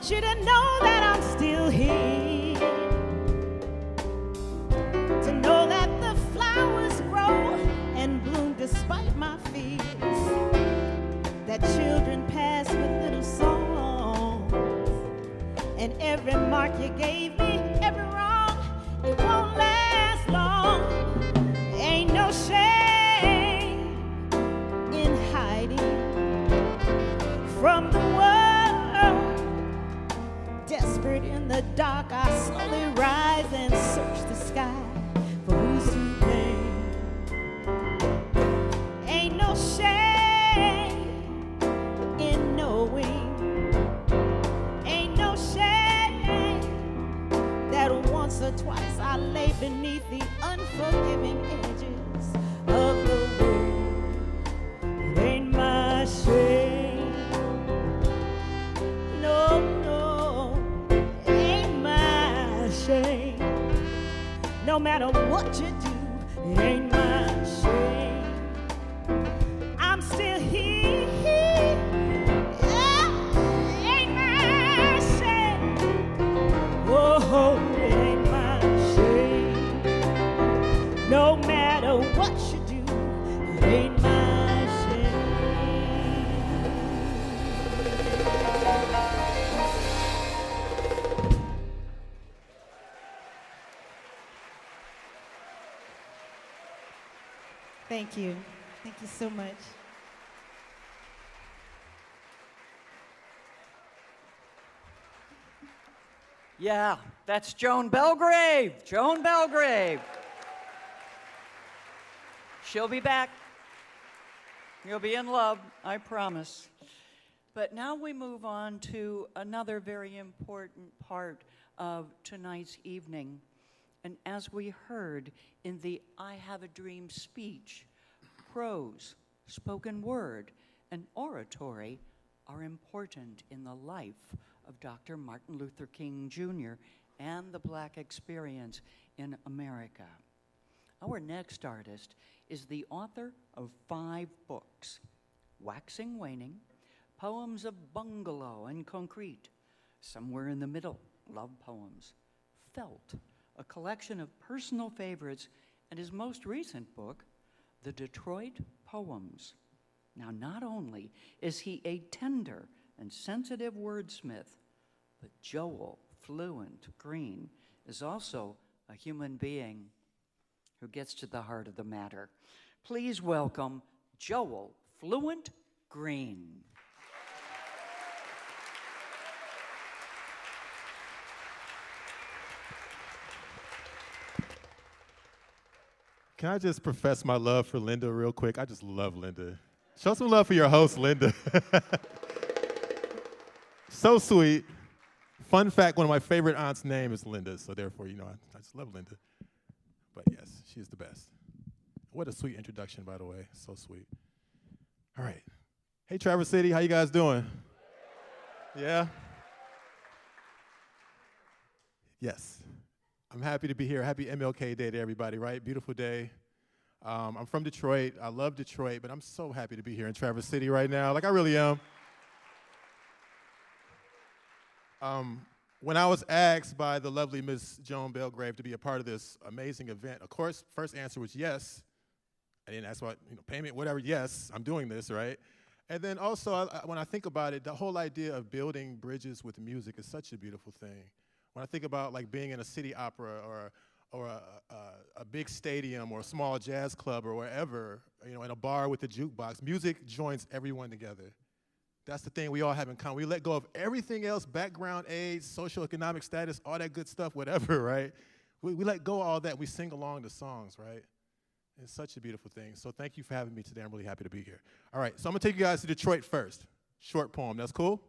Speaker 10: want you to know that I'm still here, to know that the flowers grow and bloom despite my fears, that children pass with little songs, and every mark you gave me, every wrong, it won't last long. Ain't no shame in hiding from the world. Desperate in the dark, I slowly rise and search the sky for who's to blame. Ain't no shame in knowing, ain't no shame that once or twice I lay beneath the unforgiving edges of the world. It ain't my shame, no, no, ain't my shame. No matter what you do, it ain't my shame. I'm still here, yeah, ain't my shame. Oh, it ain't my shame. No matter what you do, it ain't my shame. Thank you. Thank you so much.
Speaker 9: Yeah, that's Joan Belgrave. Joan Belgrave. She'll be back. You'll be in love, I promise. But now we move on to another very important part of tonight's evening. And as we heard in the I Have a Dream speech, prose, spoken word, and oratory are important in the life of Dr. Martin Luther King Jr. and the Black experience in America. Our next artist is the author of 5 books: Waxing Waning, Poems of Bungalow and Concrete, Somewhere in the Middle, Love Poems, Felt, a collection of personal favorites, and his most recent book, The Detroit Poems. Now, not only is he a tender and sensitive wordsmith, but Joel Fluent Green is also a human being who gets to the heart of the matter. Please welcome Joel Fluent Green.
Speaker 11: Can I just profess my love for Linda real quick? I just love Linda. Show some love for your host, Linda. So sweet. Fun fact, one of my favorite aunts' name is Linda, so therefore, you know, I just love Linda. But yes, she is the best. What a sweet introduction, by the way. So sweet. All right. Hey, Traverse City, how you guys doing? Yeah? Yes. I'm happy to be here. Happy MLK Day to everybody, right? Beautiful day. I'm from Detroit. I love Detroit, but I'm so happy to be here in Traverse City right now. Like, I really am. When I was asked by the lovely Miss Joan Belgrave to be a part of this amazing event, of course, first answer was yes. I didn't ask what, payment, whatever, yes, I'm doing this, right? And then also, when I think about it, the whole idea of building bridges with music is such a beautiful thing. When I think about like being in a city opera or a big stadium or a small jazz club or wherever, in a bar with a jukebox, music joins everyone together. That's the thing we all have in common. We let go of everything else, background, age, socioeconomic status, all that good stuff, whatever, right? We let go of all that. We sing along to songs, right? It's such a beautiful thing. So thank you for having me today. I'm really happy to be here. All right, so I'm going to take you guys to Detroit first. Short poem. That's cool?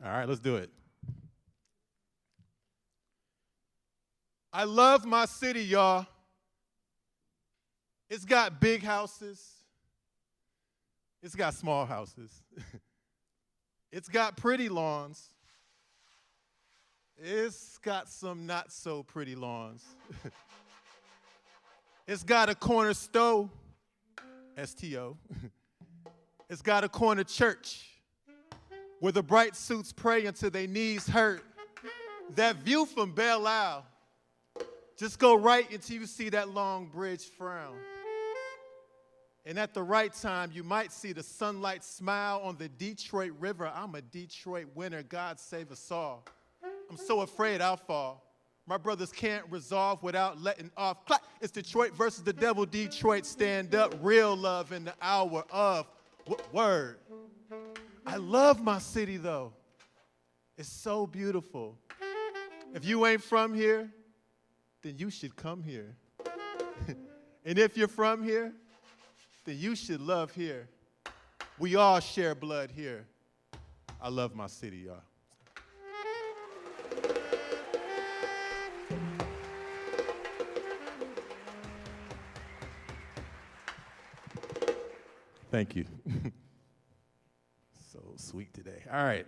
Speaker 11: All right, let's do it. I love my city, y'all. It's got big houses. It's got small houses. It's got pretty lawns. It's got some not so pretty lawns. It's got a corner store, STO. It's got a corner church where the bright suits pray until their knees hurt. That view from Belle Isle, just go right until you see that long bridge frown. And at the right time, you might see the sunlight smile on the Detroit River. I'm a Detroit winner, God save us all. I'm so afraid I'll fall. My brothers can't resolve without letting off. Clap. It's Detroit versus the devil. Detroit, stand up. Real love in the hour of word. I love my city, though. It's so beautiful. If you ain't from here, then you should come here. And if you're from here, then you should love here. We all share blood here. I love my city, y'all. Thank you. So sweet today. All right.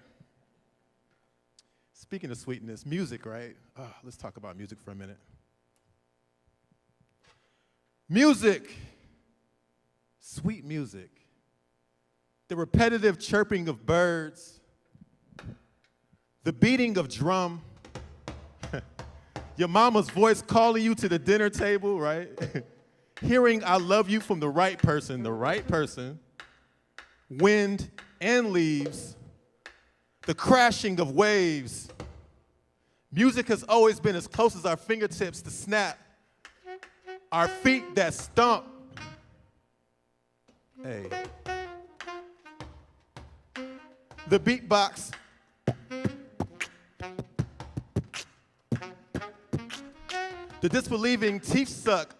Speaker 11: Speaking of sweetness, music, right? Let's talk about music for a minute. Music. Sweet music. The repetitive chirping of birds. The beating of drum. Your mama's voice calling you to the dinner table, right? Hearing I love you from the right person, wind and leaves, the crashing of waves. Music has always been as close as our fingertips to snap, our feet that stomp. Hey. The beatbox. The disbelieving teeth suck.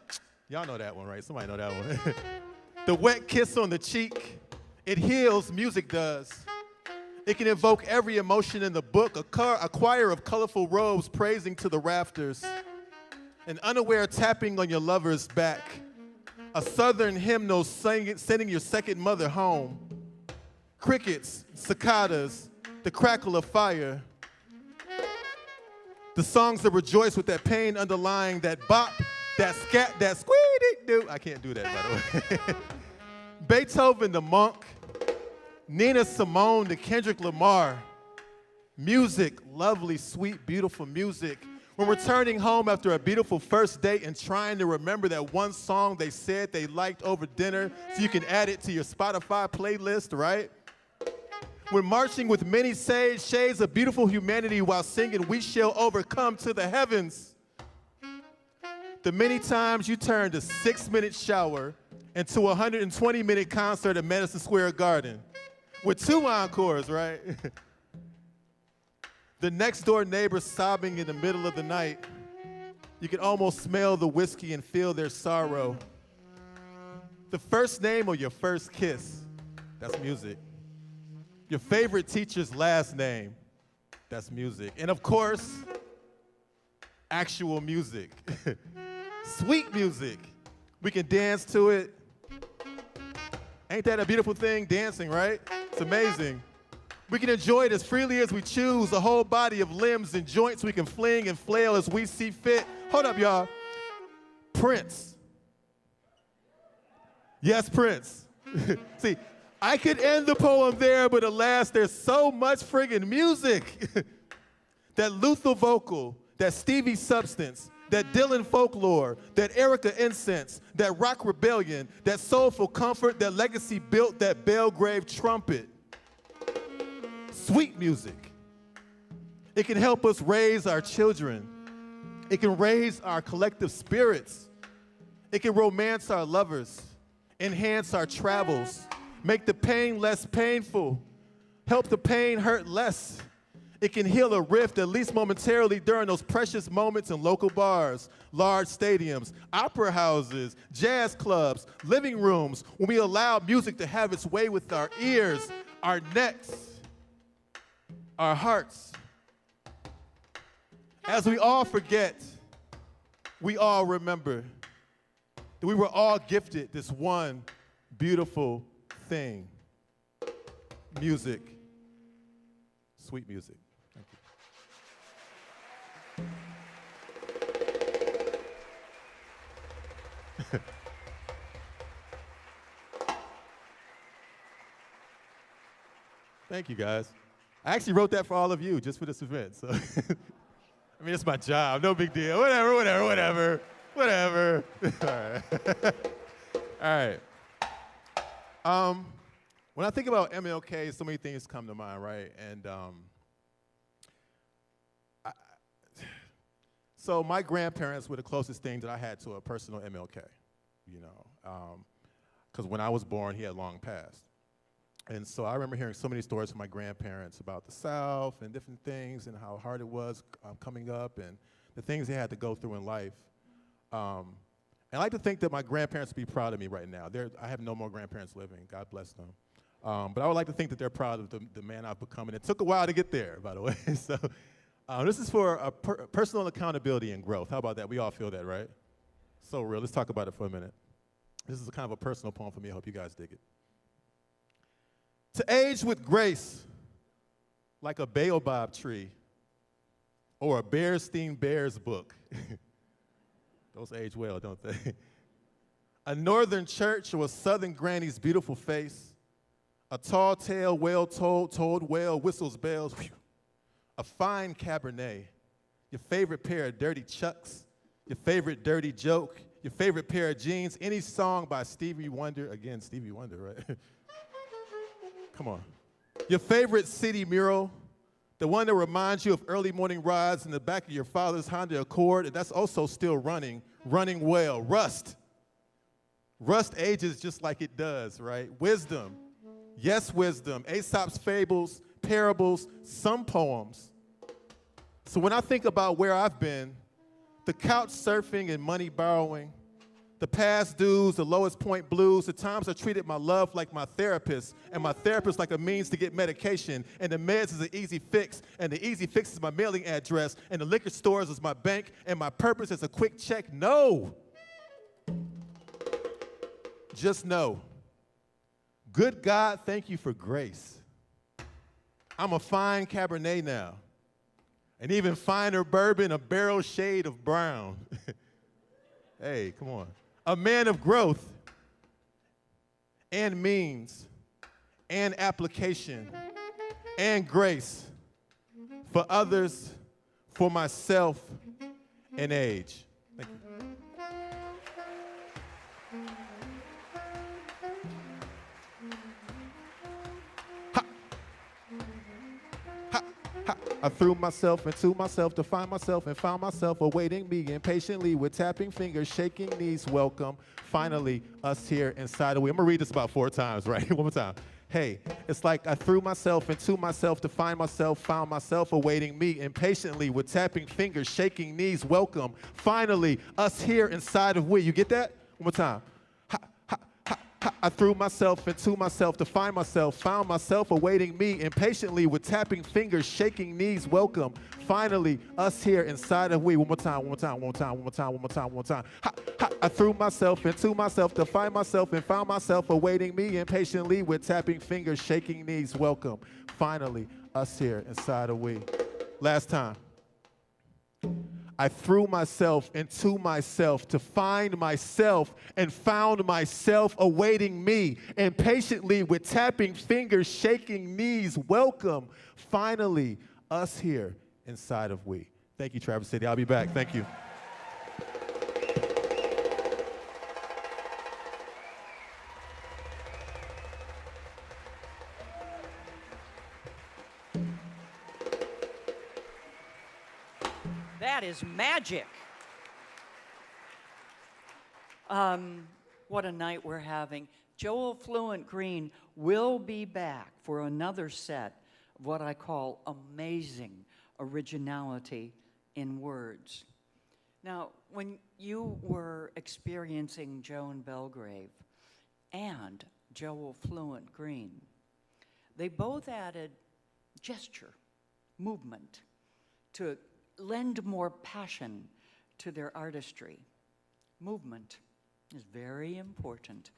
Speaker 11: Y'all know that one, right? Somebody know that one. The wet kiss on the cheek. It heals, music does. It can evoke every emotion in the book, a choir of colorful robes praising to the rafters. An unaware tapping on your lover's back. A southern hymnal sending your second mother home. Crickets, cicadas, the crackle of fire. The songs that rejoice with that pain underlying, that bop, that scat, that squeedy-doo. I can't do that, by the way. Beethoven, the monk. Nina Simone, the Kendrick Lamar. Music, lovely, sweet, beautiful music. When returning home after a beautiful first date and trying to remember that one song they said they liked over dinner so you can add it to your Spotify playlist, right? When marching with many shades of beautiful humanity while singing We Shall Overcome to the Heavens. The many times you turned a 6-minute shower into a 120-minute concert at Madison Square Garden with 2 encores, right? The next door neighbor sobbing in the middle of the night. You can almost smell the whiskey and feel their sorrow. The first name or your first kiss, that's music. Your favorite teacher's last name, that's music. And of course, actual music. Sweet music. We can dance to it. Ain't that a beautiful thing, dancing, right? It's amazing. We can enjoy it as freely as we choose, a whole body of limbs and joints we can fling and flail as we see fit. Hold up, y'all. Prince. Yes, Prince. See, I could end the poem there, but alas, there's so much friggin' music. That Luther vocal, that Stevie substance, that Dylan folklore, that Erica incense, that rock rebellion, that soulful comfort, that legacy built, that Belgrave trumpet. Sweet music. It can help us raise our children. It can raise our collective spirits. It can romance our lovers, enhance our travels, make the pain less painful, help the pain hurt less. It can heal a rift, at least momentarily, during those precious moments in local bars, large stadiums, opera houses, jazz clubs, living rooms, when we allow music to have its way with our ears, our necks, our hearts. As we all forget, we all remember that we were all gifted this one beautiful thing. Music. Sweet music. Thank you. Thank you, guys. I actually wrote that for all of you, just for this event. So, I mean, it's my job, no big deal. Whatever. All right. All right. When I think about MLK, so many things come to mind, right? And so my grandparents were the closest thing that I had to a personal MLK, you know, because when I was born, he had long passed. And so I remember hearing so many stories from my grandparents about the South and different things and how hard it was coming up and the things they had to go through in life. And I like to think that my grandparents would be proud of me right now. I have no more grandparents living, God bless them. But I would like to think that they're proud of the man I've become. And it took a while to get there, by the way. So this is for personal accountability and growth. How about that? We all feel that, right? So real. Let's talk about it for a minute. This is kind of a personal poem for me. I hope you guys dig it. To age with grace, like a baobab tree or a Bearstein Bears book. Those age well, don't they? A northern church or a southern granny's beautiful face. A tall tale, well-told well, whistles bells. Whew. A fine Cabernet. Your favorite pair of dirty Chucks. Your favorite dirty joke. Your favorite pair of jeans. Any song by Stevie Wonder. Again, Stevie Wonder, right? Come on. Your favorite city mural, the one that reminds you of early morning rides in the back of your father's Honda Accord, and that's also still running well. Rust. Rust ages just like it does, right? Wisdom. Yes, wisdom. Aesop's fables, parables, some poems. So when I think about where I've been, the couch surfing and money borrowing, the past dues, the lowest point blues, the times I treated my love like my therapist, and my therapist like a means to get medication, and the meds is an easy fix, and the easy fix is my mailing address, and the liquor stores is my bank, and my purpose is a quick check. No. Just know. Good God, thank you for grace. I'm a fine Cabernet now, an even finer bourbon, a barrel shade of brown. Hey, come on. A man of growth and means and application and grace for others, for myself, and age. Thank you. I threw myself into myself to find myself and found myself awaiting me impatiently with tapping fingers, shaking knees. Welcome, finally, us here inside of we. I'm gonna read this about 4 times, right? One more time. Hey, it's like I threw myself into myself to find myself, found myself awaiting me impatiently with tapping fingers, shaking knees. Welcome, finally, us here inside of we. You get that? One more time. I threw myself into myself to find myself, found myself awaiting me impatiently with tapping fingers, shaking knees. Welcome, finally, us here inside of we. One more time, one more time, one more time, one more time, one more time, one more time. I threw myself into myself to find myself and found myself awaiting me impatiently with tapping fingers, shaking knees. Welcome, finally, us here inside of we. Last time. I threw myself into myself to find myself and found myself awaiting me impatiently with tapping fingers, shaking knees. Welcome, finally, us here inside of we. Thank you, Traverse City. I'll be back. Thank you.
Speaker 9: That is magic. What a night we're having. Joel Fluent Green will be back for another set of what I call amazing originality in words. Now, when you were experiencing Joan Belgrave and Joel Fluent Green, they both added gesture, movement, to lend more passion to their artistry. Movement is very important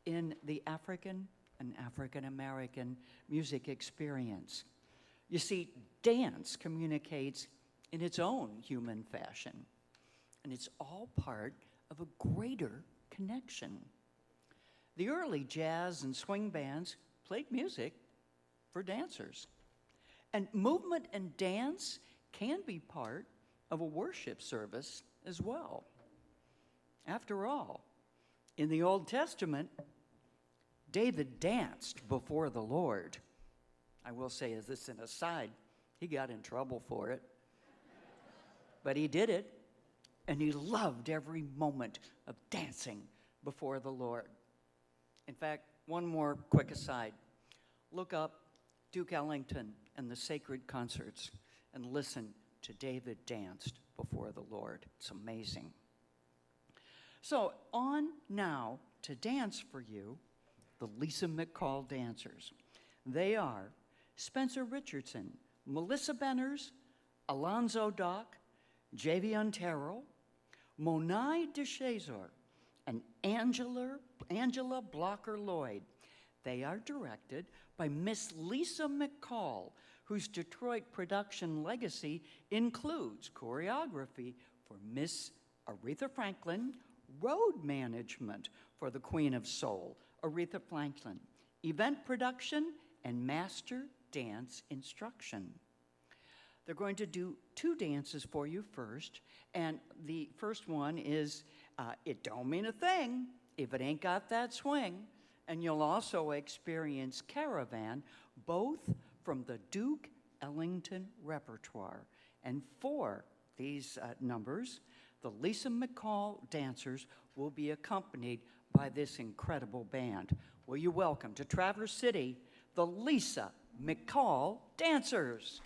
Speaker 9: in the African and African American music experience. You see, dance communicates in its own human fashion, and it's all part of a greater connection. The early jazz and swing bands played music for dancers. And movement and dance can be part of a worship service as well. After all, in the Old Testament, David danced before the Lord. I will say, as this an aside, he got in trouble for it. But he did it, and he loved every moment of dancing before the Lord. In fact, one more quick aside. Look up Duke Ellington and the Sacred Concerts and listen to David danced before the Lord. It's amazing. So on now to dance for you, the Lisa McCall Dancers. They are Spencer Richardson, Melissa Benners, Alonzo Dock, Javion Terrell, Monai DeShazor, and Angela Blocker-Lloyd. They are directed by Miss Lisa McCall, whose Detroit production legacy includes choreography for Miss Aretha Franklin, road management for the Queen of Soul, Aretha Franklin, event production, and master dance instruction. They're going to do 2 dances for you first, and the first one is It Don't Mean a Thing If It Ain't Got That Swing, and you'll also experience Caravan, both from the Duke Ellington repertoire. And for these numbers, the Lisa McCall Dancers will be accompanied by this incredible band. Will you welcome to Traverse City, the Lisa McCall Dancers.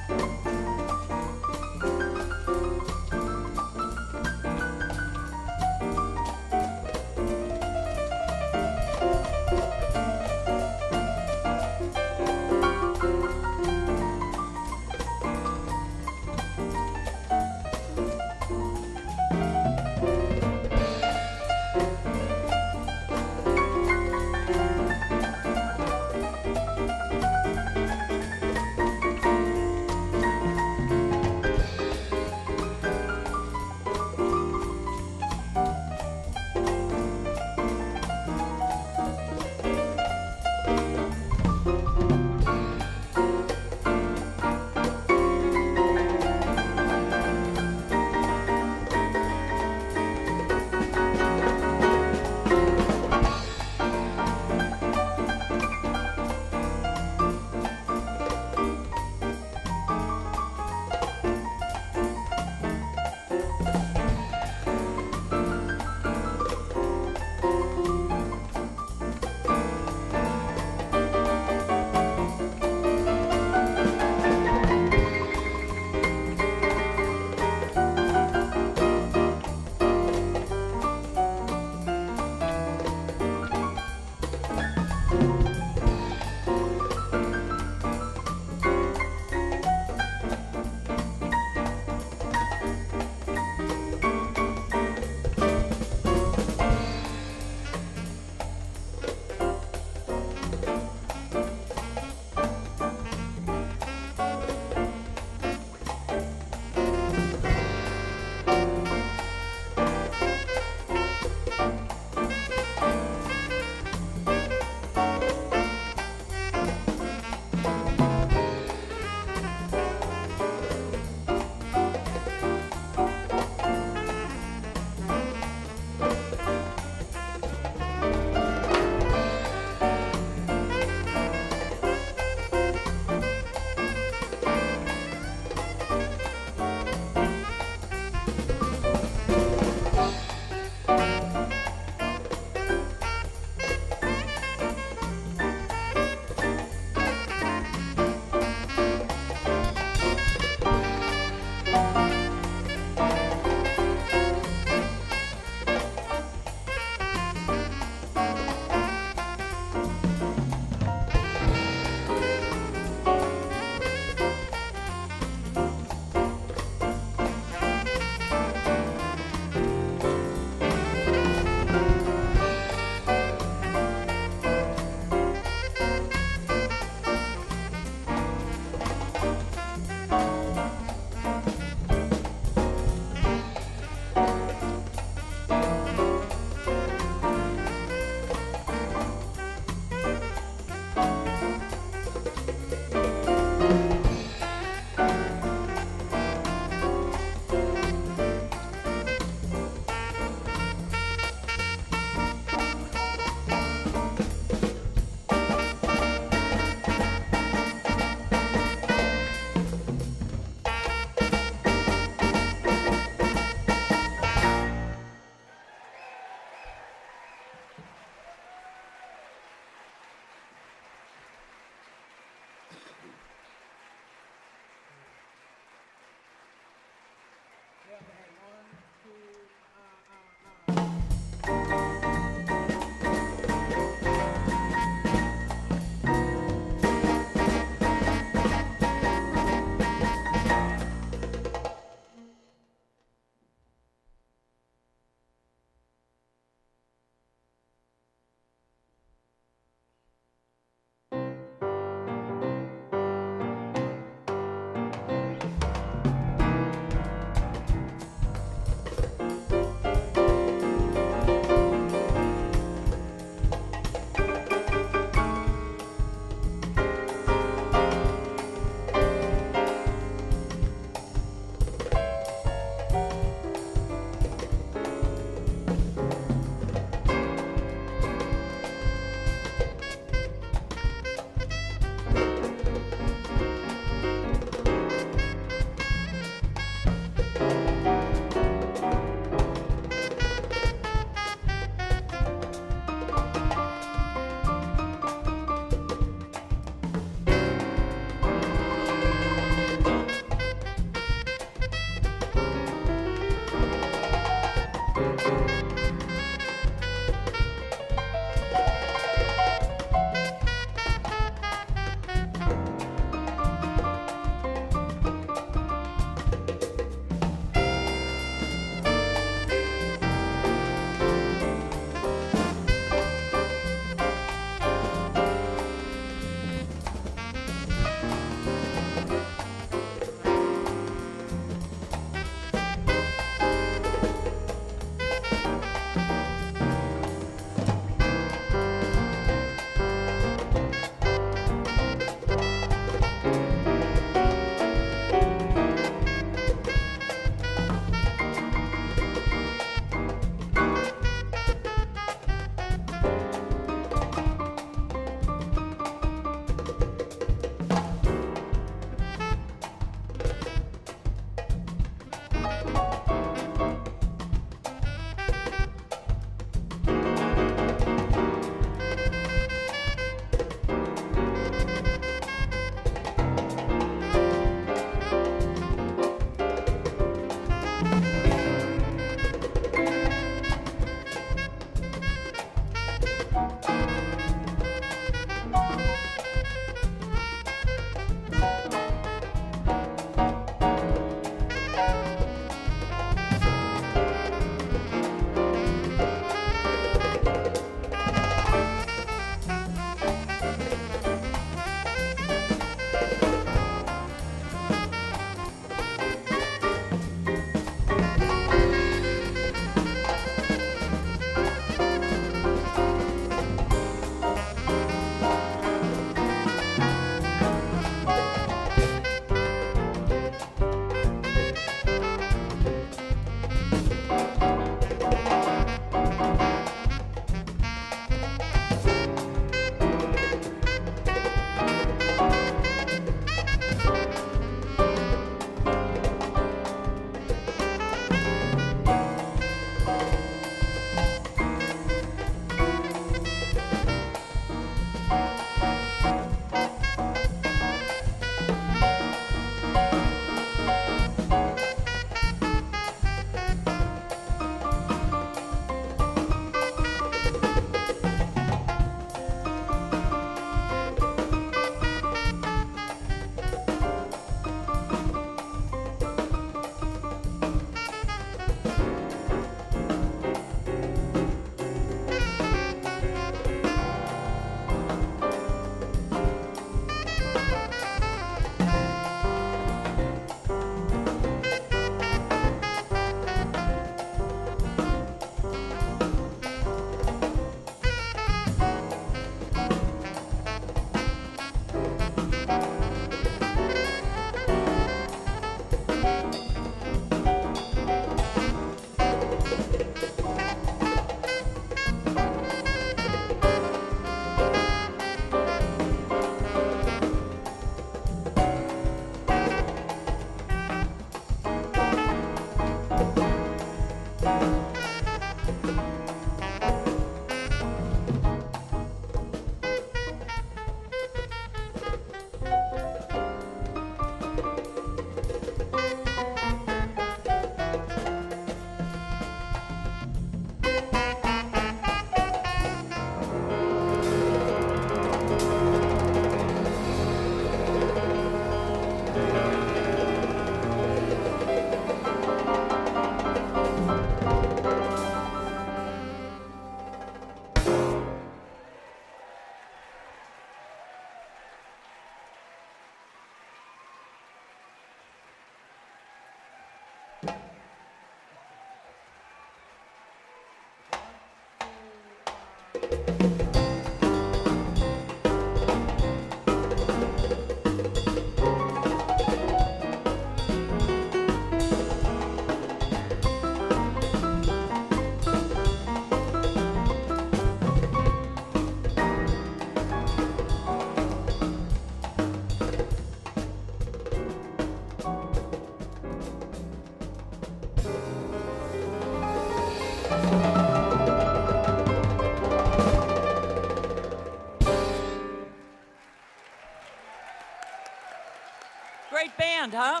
Speaker 9: Great band, huh?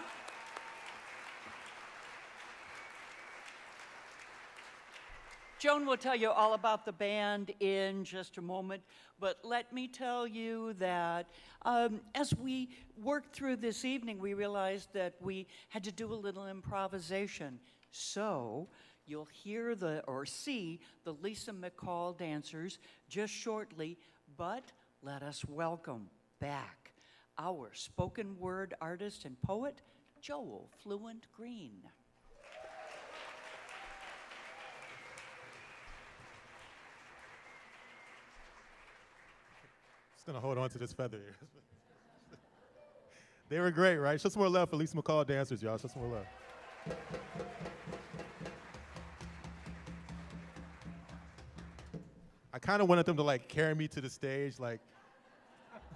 Speaker 9: Joan will tell you all about the band in just a moment, but let me tell you that as we worked through this evening, we realized that we had to do a little improvisation. So you'll hear or see the Lisa McCall dancers just shortly, but let us welcome back our spoken word artist and poet, Joel Fluent Green.
Speaker 11: Gonna hold on to this feather here. They were great, right? Show some more love for Lisa McCall dancers, y'all. Show some more love. I kind of wanted them to like carry me to the stage, like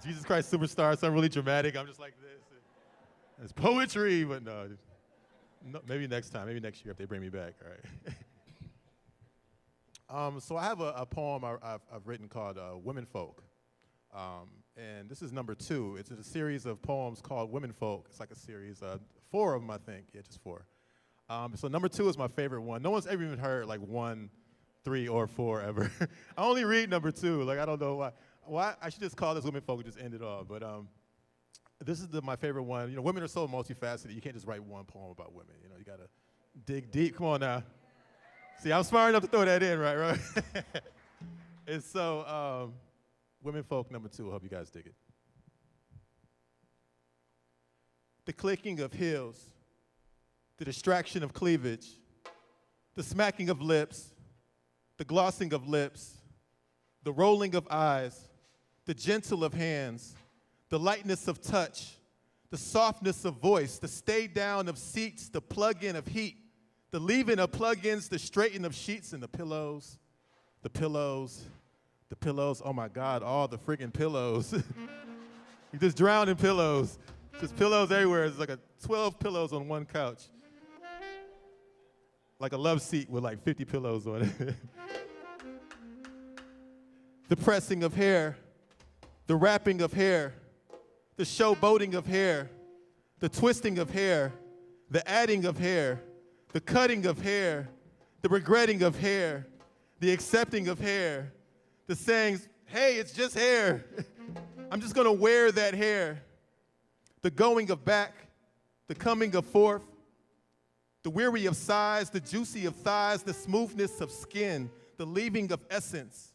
Speaker 11: Jesus Christ Superstar, something really dramatic. I'm just like this. It's poetry, but no, maybe next time, maybe next year if they bring me back, all right? So I have a poem I've written called Women Folk. And this is number 2. It's a series of poems called Women Folk. It's like a series, 4 of them, I think. Yeah, just 4. So number 2 is my favorite one. No one's ever even heard like 1, 3, or 4 ever. I only read number 2. Like, I don't know why. Why I should just call this Women Folk and just end it all. But this is my favorite one. You know, women are so multifaceted. You can't just write one poem about women. You know, you gotta dig deep. Come on now. See, I'm smart enough to throw that in, right? And so, Women Folk number 2. I hope you guys dig it. The clicking of heels, the distraction of cleavage, the smacking of lips, the glossing of lips, the rolling of eyes, the gentle of hands, the lightness of touch, the softness of voice, the stay down of seats, the plug-in of heat, the leaving of plug-ins, the straighten of sheets and the pillows, the pillows, oh my God, all the friggin' pillows. You just drown in pillows. Just pillows everywhere. It's like 12 pillows on one couch. Like a love seat with like 50 pillows on it. The pressing of hair, the wrapping of hair, the showboating of hair, the twisting of hair, the adding of hair, the cutting of hair, the regretting of hair, the accepting of hair, the saying, hey, it's just hair. I'm just gonna wear that hair. The going of back, the coming of forth, the weary of sighs, the juicy of thighs, the smoothness of skin, the leaving of essence,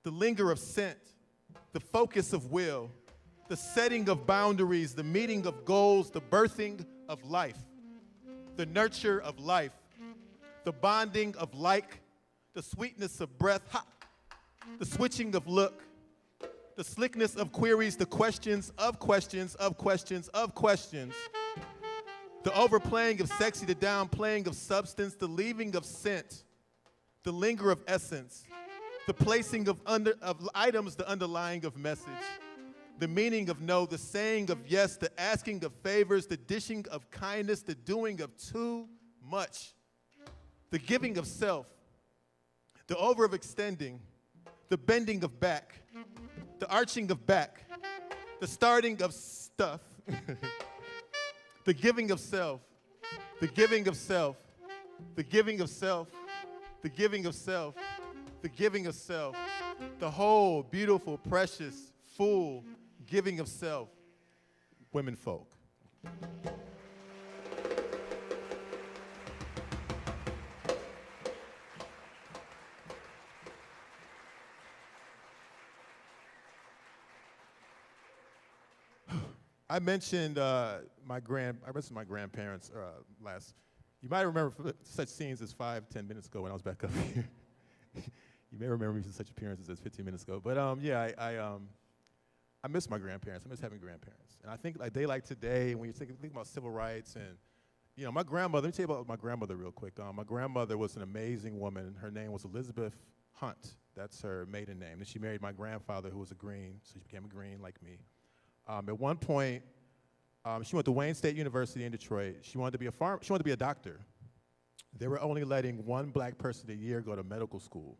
Speaker 11: the linger of scent, the focus of will, the setting of boundaries, the meeting of goals, the birthing of life, the nurture of life, the bonding of like, the sweetness of breath, the switching of look, the slickness of queries, the questions of questions of questions of questions, the overplaying of sexy, the downplaying of substance, the leaving of scent, the linger of essence, the placing of items, the underlying of message, the meaning of no, the saying of yes, the asking of favors, the dishing of kindness, the doing of too much, the giving of self, the overextending, the bending of back, the arching of back, the starting of stuff, the giving of self, the giving of self, the giving of self, the giving of self, the giving of self, the whole beautiful, precious, full giving of self, Women Folk. I mentioned my grandparents last. You might remember such scenes as 5-10 minutes ago when I was back up here. You may remember me from such appearances as 15 minutes ago. But yeah, I miss my grandparents. I miss having grandparents. And I think like they like today, when you think about civil rights and, you know, my grandmother, let me tell you about my grandmother real quick. My grandmother was an amazing woman. Her name was Elizabeth Hunt. That's her maiden name. And she married my grandfather, who was a Green, so she became a Green like me. At one point, she went to Wayne State University in Detroit. She wanted to be she wanted to be a doctor. They were only letting one black person a year go to medical school.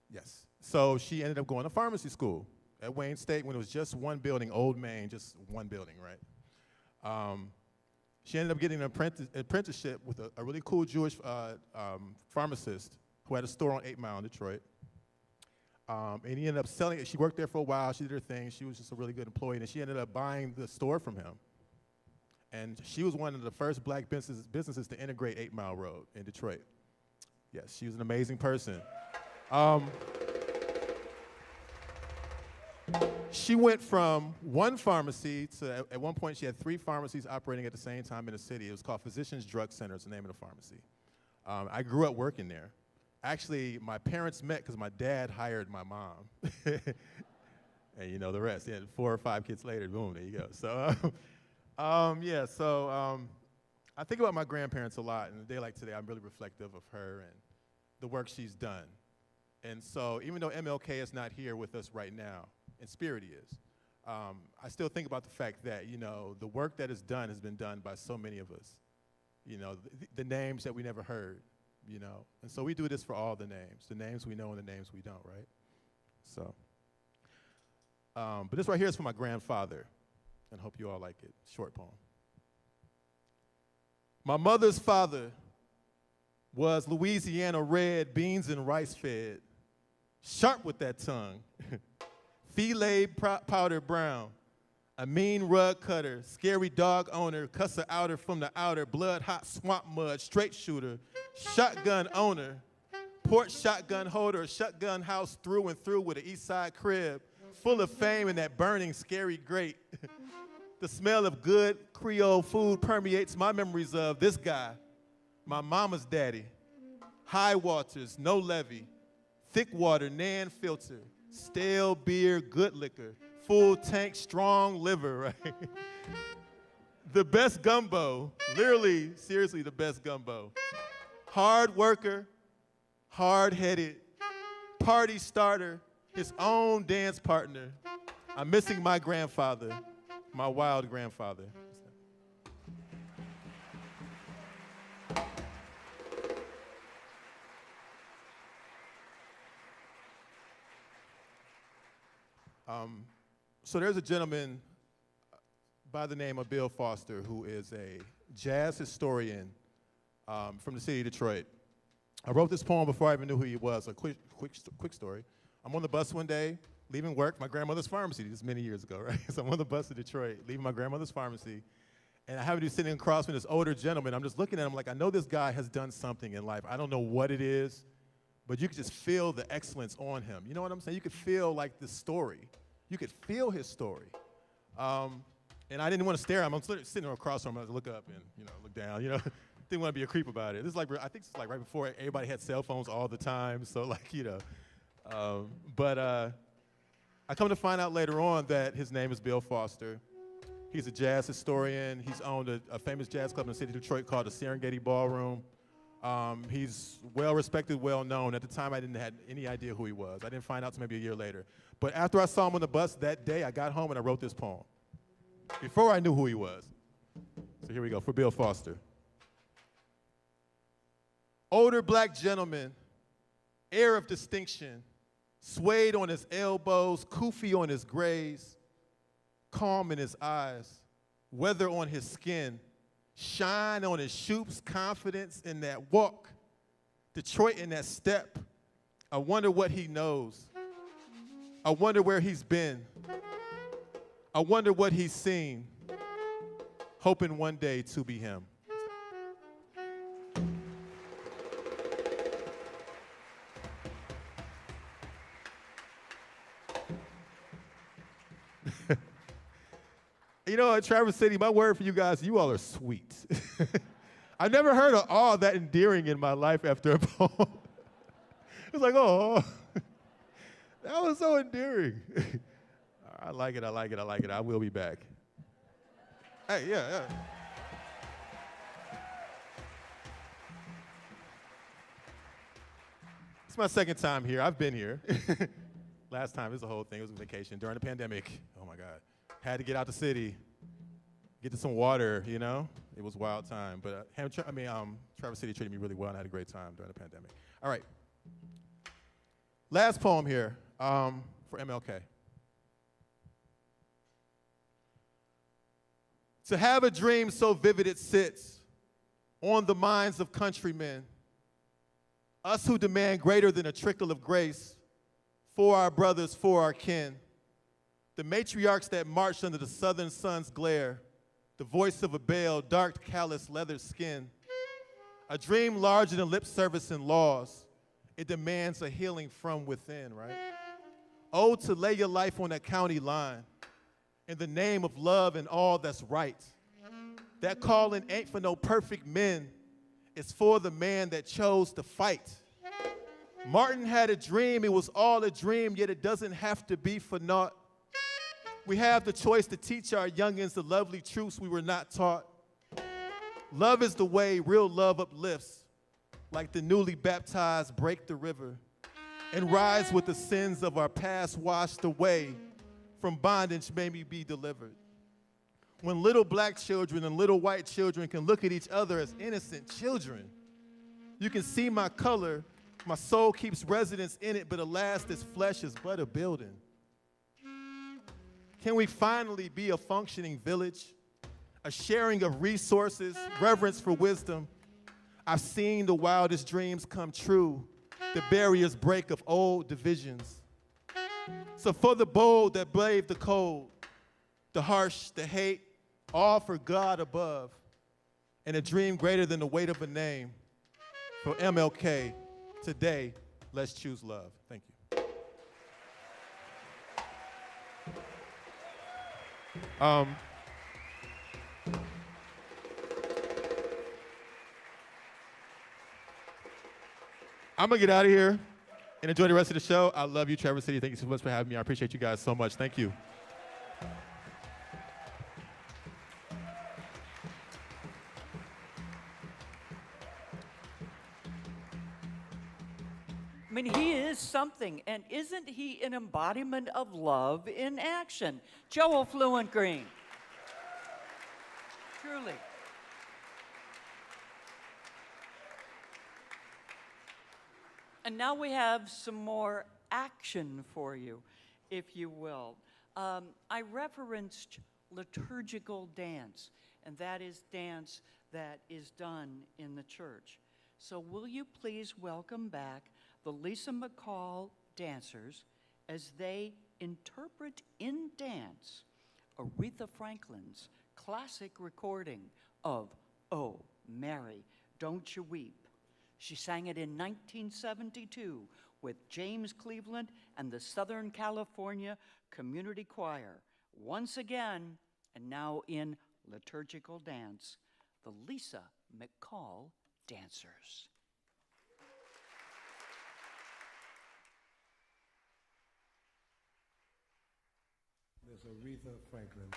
Speaker 11: Yes. So she ended up going to pharmacy school at Wayne State when it was just one building, Old Main, just one building, right? She ended up getting an apprenticeship with a really cool Jewish pharmacist who had a store on 8 Mile in Detroit. And he ended up selling it. She worked there for a while. She did her thing. She was just a really good employee. And she ended up buying the store from him. And she was one of the first black businesses to integrate 8 Mile Road in Detroit. Yes, she was an amazing person. She went from one pharmacy to, at one point, she had 3 pharmacies operating at the same time in the city. It was called Physicians Drug Center, is the name of the pharmacy. I grew up working there. Actually, my parents met because my dad hired my mom. And you know the rest. Yeah, 4 or 5 kids later, boom, there you go. So, I think about my grandparents a lot, and a day like today, I'm really reflective of her and the work she's done. And so, even though MLK is not here with us right now, in spirit he is, I still think about the fact that, you know, the work that is done has been done by so many of us. You know, the names that we never heard, you know. And so we do this for all the names we know and the names we don't, right? So, but this right here is for my grandfather, and I hope you all like it. Short poem. My mother's father was Louisiana red, beans and rice fed, sharp with that tongue, filet powder brown, a mean rug cutter, scary dog owner, cusser outer from the outer, blood hot swamp mud, straight shooter, shotgun owner, port shotgun holder, shotgun house through and through with an east side crib, full of fame and that burning scary grate. The smell of good Creole food permeates my memories of this guy, my mama's daddy. High waters, no levy, thick water, nan filter, stale beer, good liquor, full tank, strong liver, right? The best gumbo, literally, seriously, the best gumbo. Hard worker, hard-headed, party starter, his own dance partner. I'm missing my grandfather, my wild grandfather. So there's a gentleman by the name of Bill Foster who is a jazz historian from the city of Detroit. I wrote this poem before I even knew who he was. A quick story. I'm on the bus one day, leaving work, my grandmother's pharmacy, this is many years ago, right? So I'm on the bus to Detroit, leaving my grandmother's pharmacy, and I happen to be sitting across from this older gentleman. I'm just looking at him like, I know this guy has done something in life. I don't know what it is, but you could just feel the excellence on him. You know what I'm saying? You could feel like the story. You could feel his story. And I didn't want to stare at him. I'm sitting across from him. I look up and, you know, look down, you know. Didn't want to be a creep about it. This is like, I think it's like right before everybody had cell phones all the time. So like, you know. But I come to find out later on that his name is Bill Foster. He's a jazz historian. He's owned a famous jazz club in the city of Detroit called the Serengeti Ballroom. He's well-respected, well-known. At the time, I didn't have any idea who he was. I didn't find out until maybe a year later. But after I saw him on the bus that day, I got home and I wrote this poem before I knew who he was. So here we go, for Bill Foster. Older black gentleman, air of distinction, suede on his elbows, kufi on his grays, calm in his eyes, weather on his skin, shine on his shoes, confidence in that walk, Detroit in that step. I wonder what he knows. I wonder where he's been. I wonder what he's seen, hoping one day to be him. You know, at Traverse City, my word for you guys, you all are sweet. I've never heard of all that endearing in my life after a poem. It's like, oh, that was so endearing. I like it, I like it, I like it. I will be back. Hey, yeah. It's my second time here. I've been here. Last time, it was the whole thing. It was a vacation during the pandemic. Oh, my God. Had to get out the city, get to some water, you know? It was a wild time. But Traverse City treated me really well, and I had a great time during the pandemic. All right. Last poem here for MLK. To have a dream so vivid it sits on the minds of countrymen, us who demand greater than a trickle of grace for our brothers, for our kin, the matriarchs that marched under the southern sun's glare, the voice of a bell, dark, callous, leather skin, a dream larger than lip service and laws. It demands a healing from within, right? Oh, to lay your life on that county line in the name of love and all that's right. That calling ain't for no perfect men. It's for the man that chose to fight. Martin had a dream. It was all a dream, yet it doesn't have to be for naught. We have the choice to teach our youngins the lovely truths we were not taught. Love is the way real love uplifts, like the newly baptized break the river and rise with the sins of our past washed away. From bondage may we be delivered. When little black children and little white children can look at each other as innocent children, you can see my color, my soul keeps residence in it, but alas, this flesh is but a building. Can we finally be a functioning village, a sharing of resources, reverence for wisdom? I've seen the wildest dreams come true, the barriers break of old divisions. So for the bold that brave the cold, the harsh, the hate, all for God above, and a dream greater than the weight of a name, for MLK, today, let's choose love. Thank you. I'm gonna get out of here and enjoy the rest of the show. I love you, Traverse City. Thank you so much for having me. I appreciate you guys so much. Thank you.
Speaker 9: I mean, he is something, and isn't he an embodiment of love in action? Joel Fluent Green. Truly. And now we have some more action for you, if you will. I referenced liturgical dance, and that is dance that is done in the church. So will you please welcome back the Lisa McCall dancers as they interpret in dance Aretha Franklin's classic recording of "Oh, Mary, Don't You Weep." She sang it in 1972 with James Cleveland and the Southern California Community Choir. Once again, and now in liturgical dance, the Lisa McCall dancers.
Speaker 12: There's Aretha Franklin.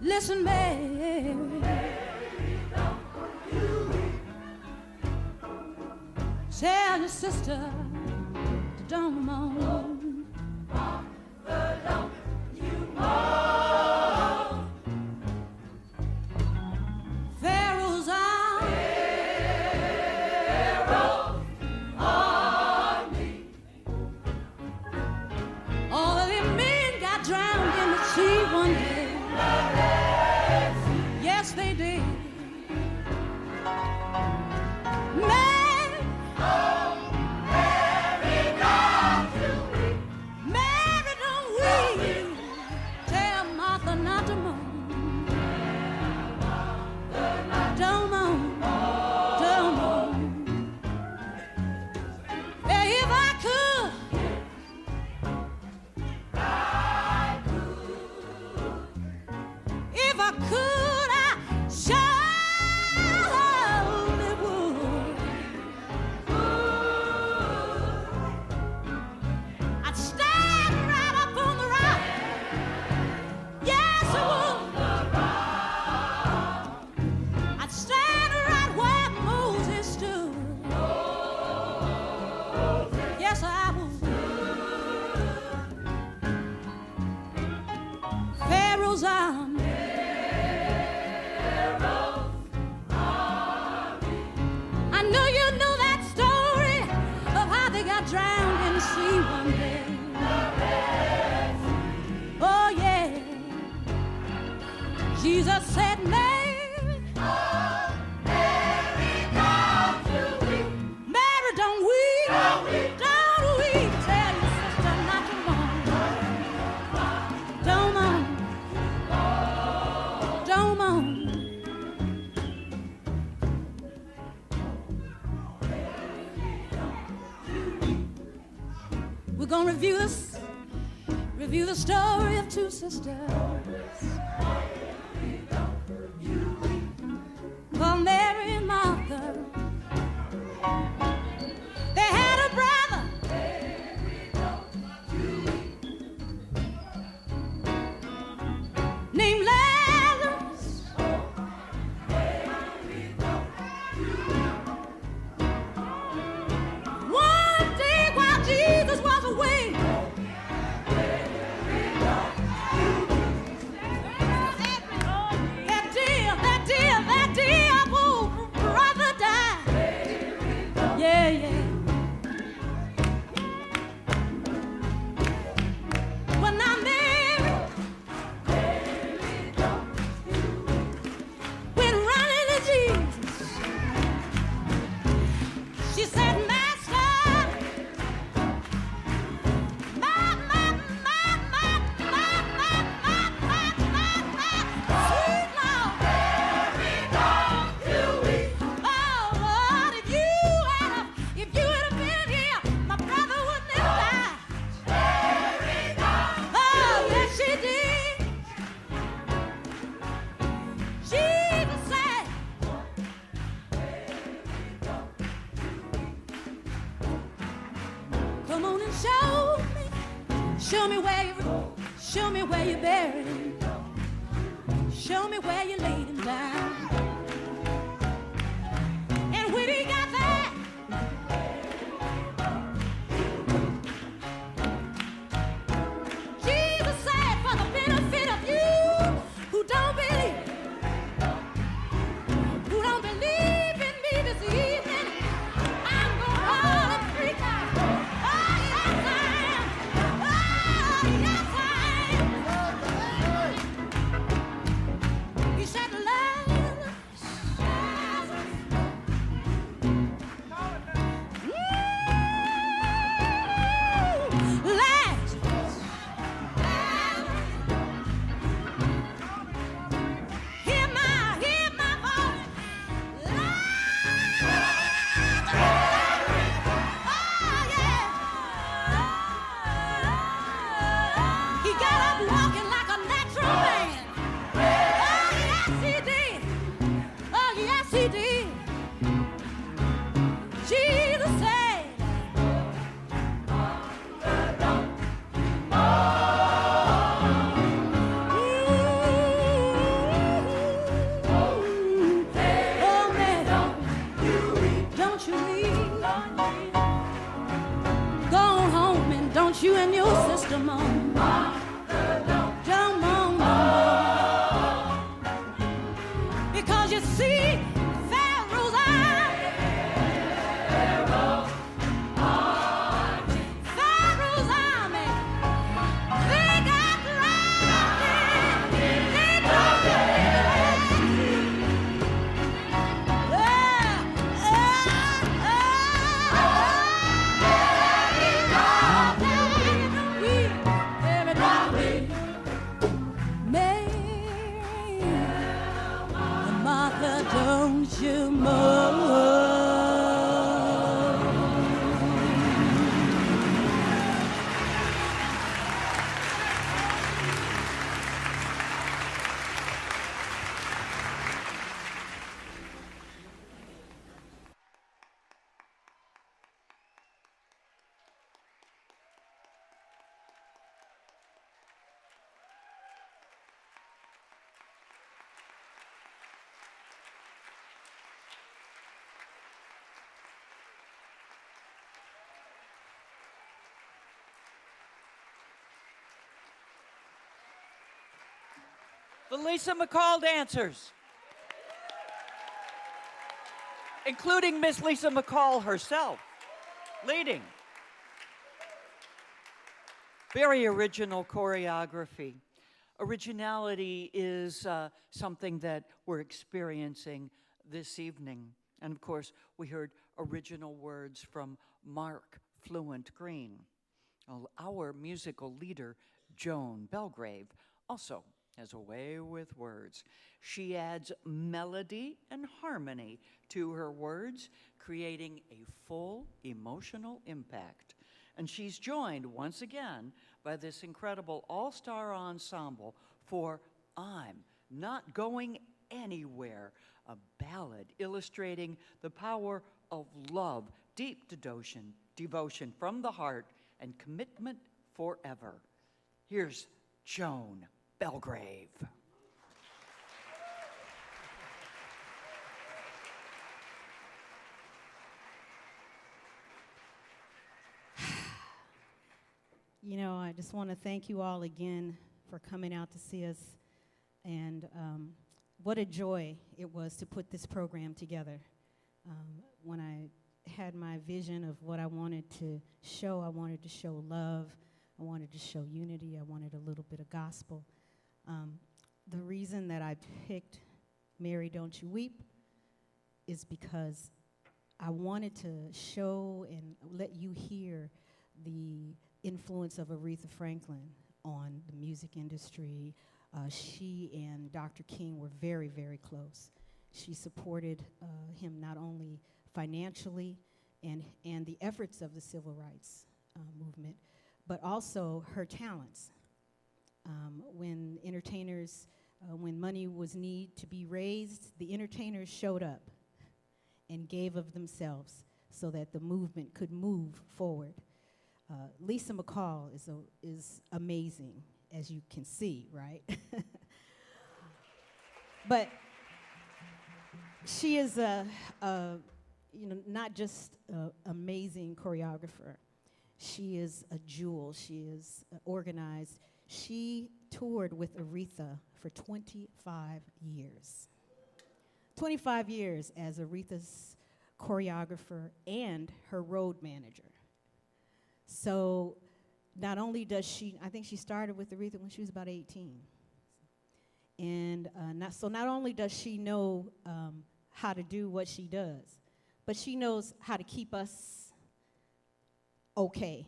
Speaker 13: Listen, Mary, tell your sister to don't moan. Pharaoh's army, all of them Jesus said, Mary, Mary, don't weep. Don't weep. Tell your sister not to mourn. Don't mourn. Don't mourn. We're gonna review the story of two sisters called Mary and Martha. They had a brother named Lazarus. One day while Jesus was away, that dear old brother died. Yeah, yeah. When I married, went running to Jesus. She said, Master, sweet Lord. Oh, Lord, if you had have been here, my brother would never die. Oh, yes, she did. Jesus said, come on and show me where you buried him. Show me where you laid him down. And when he got there, Jesus said, for the benefit of you who don't believe in me this evening, I'm gonna call it free time. Oh, yes, I am. Oh, yes, I am. He said, hear my voice. He got up walking like a natural man. Oh, yes, he did. Oh, yes, he did. Jesus said, oh, man, don't you leave. Go on home and don't you and your sister moan. Don't moan no more. Because you see, Pharaoh's army, they got drowned. They drowned. Martha, don't you moan.
Speaker 9: The Lisa McCall dancers, including Miss Lisa McCall herself, leading. Very original choreography. Originality is something that we're experiencing this evening. And of course, we heard original words from Mark Fluent Green. Well, our musical leader, Joan Belgrave, also has a way with words. She adds melody and harmony to her words, creating a full emotional impact. And she's joined once again by this incredible all-star ensemble for I'm Not Going Anywhere, a ballad illustrating the power of love, deep devotion from the heart, and commitment forever. Here's Joan Belgrave.
Speaker 10: You know, I just want to thank you all again for coming out to see us. And what a joy it was to put this program together. When I had my vision of what I wanted to show love, I wanted to show unity, I wanted a little bit of gospel. The reason that I picked Mary, Don't You Weep is because I wanted to show and let you hear the influence of Aretha Franklin on the music industry. She and Dr. King were very, very close. She supported him not only financially and the efforts of the civil rights movement, but also her talents. When entertainers, when money was need to be raised, the entertainers showed up and gave of themselves so that the movement could move forward. Lisa McCall is amazing, as you can see, right? But she is not just an amazing choreographer. She is a jewel. She is organized. She toured with Aretha for 25 years. 25 years as Aretha's choreographer and her road manager. So not only does she, I think she started with Aretha when she was about 18. And not only does she know how to do what she does, but she knows how to keep us okay.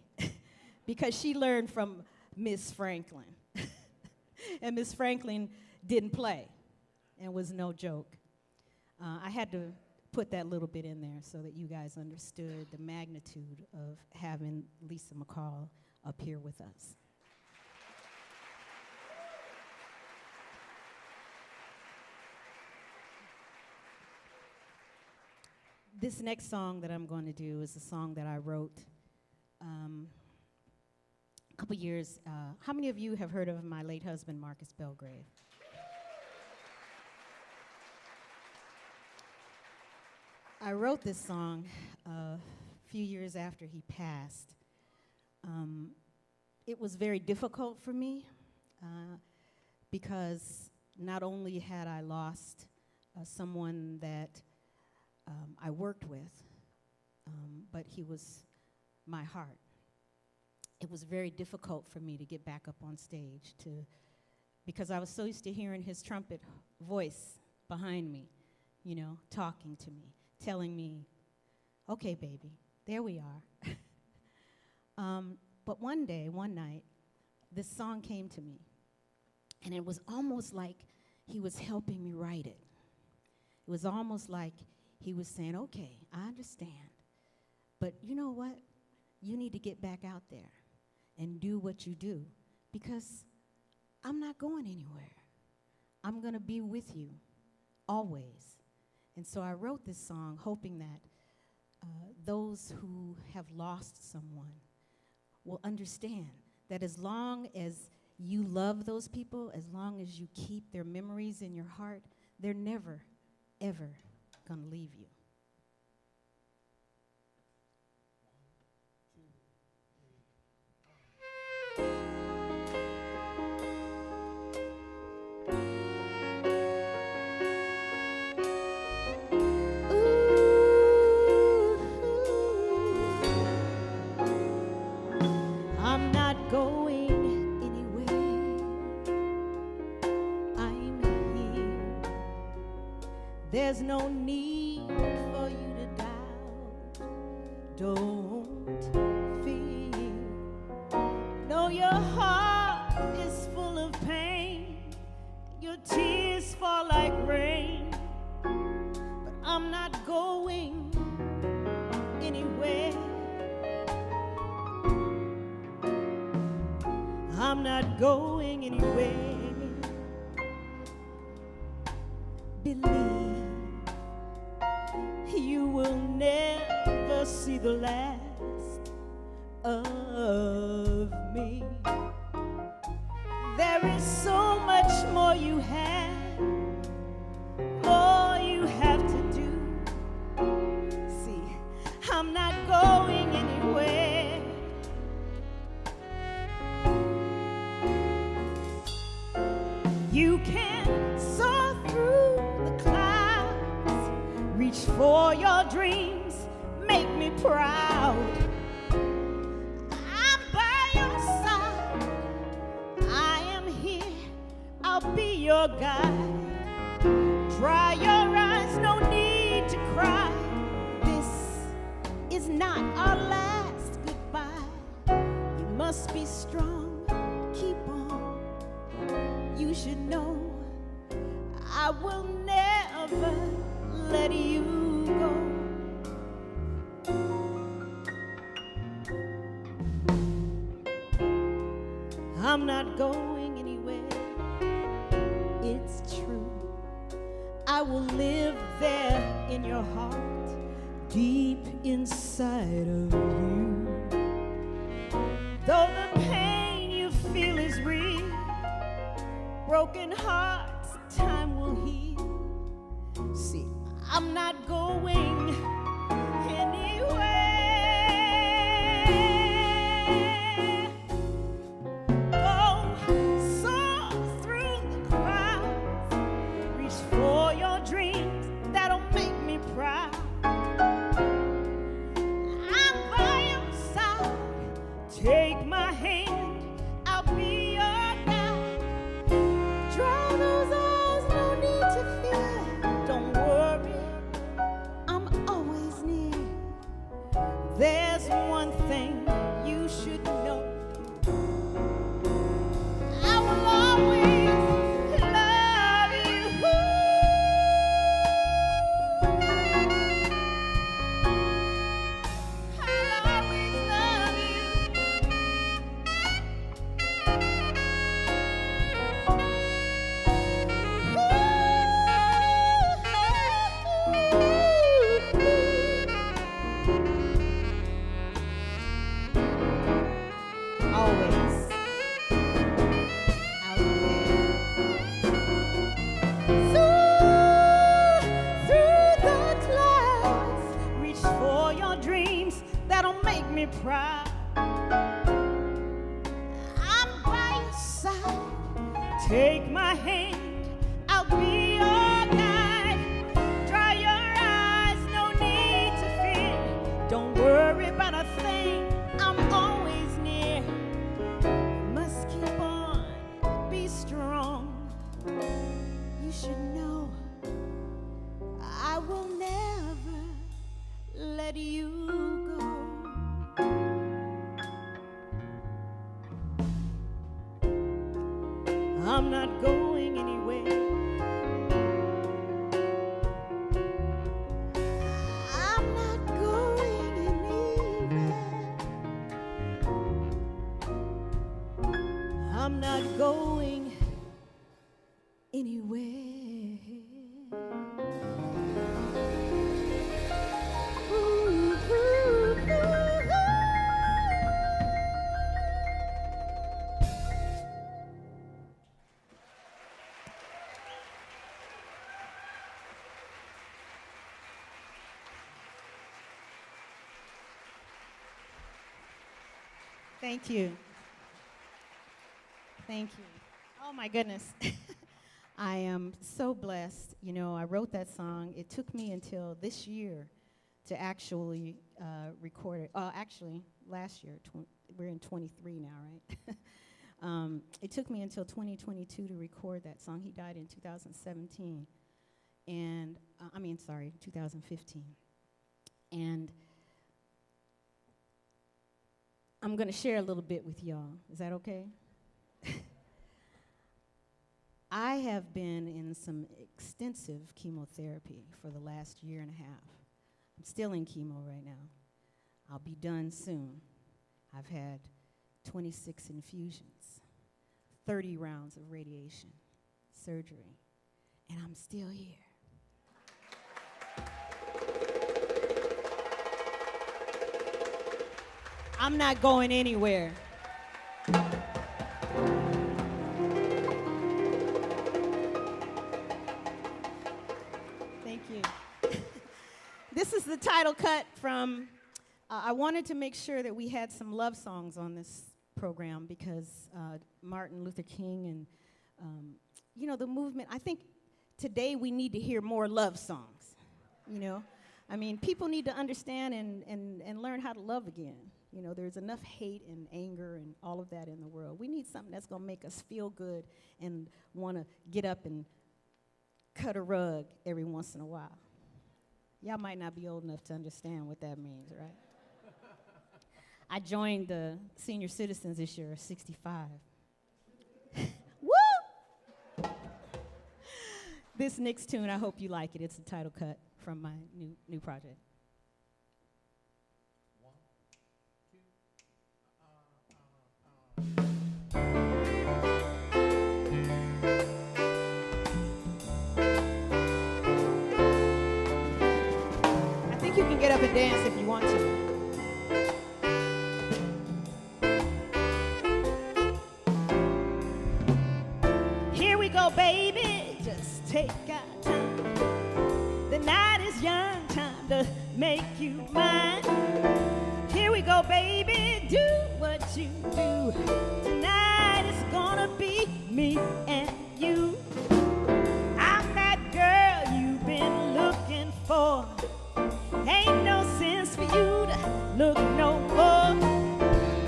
Speaker 10: Because she learned from Miss Franklin. And Miss Franklin didn't play and was no joke. I had to put that little bit in there so that you guys understood the magnitude of having Lisa McCall up here with us. This next song that I'm going to do is a song that I wrote a couple years. How many of you have heard of my late husband, Marcus Belgrave? I wrote this song a few years after he passed. It was very difficult for me because not only had I lost someone that I worked with, but he was my heart. It was very difficult for me to get back up on stage because I was so used to hearing his trumpet voice behind me, you know, talking to me, telling me, okay, baby, there we are. But one night, this song came to me, and it was almost like he was helping me write it. It was almost like he was saying, okay, I understand, but you know what? You need to get back out there and do what you do, because I'm not going anywhere. I'm going to be with you always. And so I wrote this song hoping that those who have lost someone will understand that as long as you love those people, as long as you keep their memories in your heart, they're never, ever going to leave you. I'm not going anywhere. There's no need for you to doubt. Don't fear. Know your heart is full of pain. Your tears fall like rain. But I'm not going anywhere. I'm not going anywhere. Believe you will never see the last of me. There is so much more you have, more you have to do. See, I'm not going anywhere. You can soar through the clouds, reach for your dreams, make me proud. I'm by your side, I am here, I'll be your guide. Dry your eyes, no need to cry. This is not our last goodbye. You must be strong, keep on. You should know I will never let you go. I'm not going anywhere. It's true. I will live there in your heart, deep inside of you. Though the pain you feel is real, broken hearts, time will heal. See, I'm not going anywhere. Go soar through the clouds, reach for your dreams, that'll make me proud. I'm by your side, take my hand, I'll be your guide. Dry those eyes, no need to fear. Don't worry, I'm always near. There's one thing you should know. I will always love you. I'll always love you. Always out there. Soar through the clouds, reach for your dreams, that'll make me proud. I'm by your side, take my hand, I'll be your guide. Dry your eyes, no need to fear. Don't worry about a thing, I'm always near. Must keep on, be strong. You should know I will never let you go. I'm not going anywhere. I'm not going anywhere. I'm not going anywhere. Ooh, ooh, ooh, ooh. Thank you. Thank you. Oh my goodness. I am so blessed. You know, I wrote that song. It took me until this year to actually record it. Actually, last year. We're in 23 now, right? It took me until 2022 to record that song. He died in 2017. and 2015. And I'm going to share a little bit with y'all. Is that okay? I have been in some extensive chemotherapy for the last year and a half. I'm still in chemo right now. I'll be done soon. I've had 26 infusions, 30 rounds of radiation, surgery, and I'm still here. I'm not going anywhere. Thank you. This is the title cut from, I wanted to make sure that we had some love songs on this program because Martin Luther King and, the movement, I think today we need to hear more love songs, I mean, people need to understand and learn how to love again. There's enough hate and anger and all of that in the world. We need something that's going to make us feel good and want to get up and cut a rug every once in a while. Y'all might not be old enough to understand what that means, right? I joined the senior citizens this year, 65. Woo! This next tune, I hope you like it. It's a title cut from my new project. I think you can get up and dance if you want to. Here we go, baby, just take our time. The night is young, time to make you mine. Here we go, baby, do what you do. Tonight it's gonna be me and you. I'm that girl you've been looking for. Ain't no sense for you to look no more.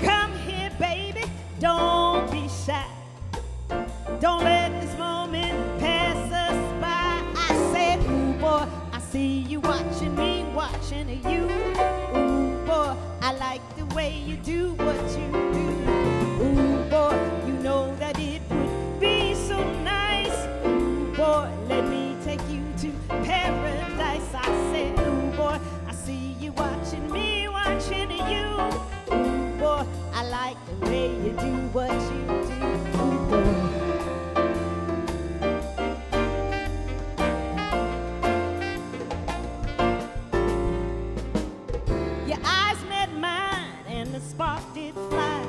Speaker 10: Come here, baby, don't be shy. Don't let this moment pass us by. I said, ooh, boy, I see you watching me, watching you. Ooh, boy, I like the way you do what you do. Ooh, boy, you know that it would be so nice. Ooh, boy, let me take you to paradise. I said, ooh, boy, I see you watching me, watching you. Ooh, boy, I like the way you do what you do. Ooh, boy. Spark did fly.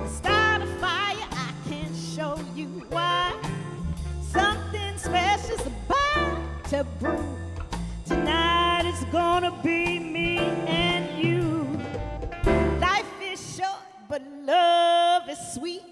Speaker 10: Start a fire, I can't show you why. Something special's about to brew. Tonight it's gonna be me and you. Life is short, but love is sweet.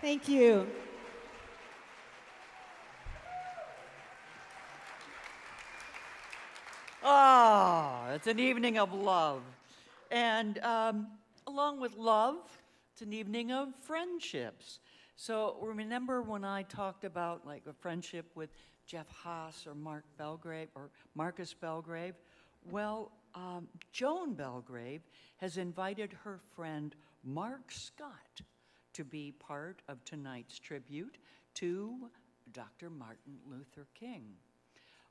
Speaker 10: Thank you.
Speaker 9: Oh, it's an evening of love. And along with love, it's an evening of friendships. So remember when I talked about like a friendship with Jeff Haas or Mark Belgrave or Marcus Belgrave? Well, Joan Belgrave has invited her friend Mark Scott to be part of tonight's tribute to Dr. Martin Luther King.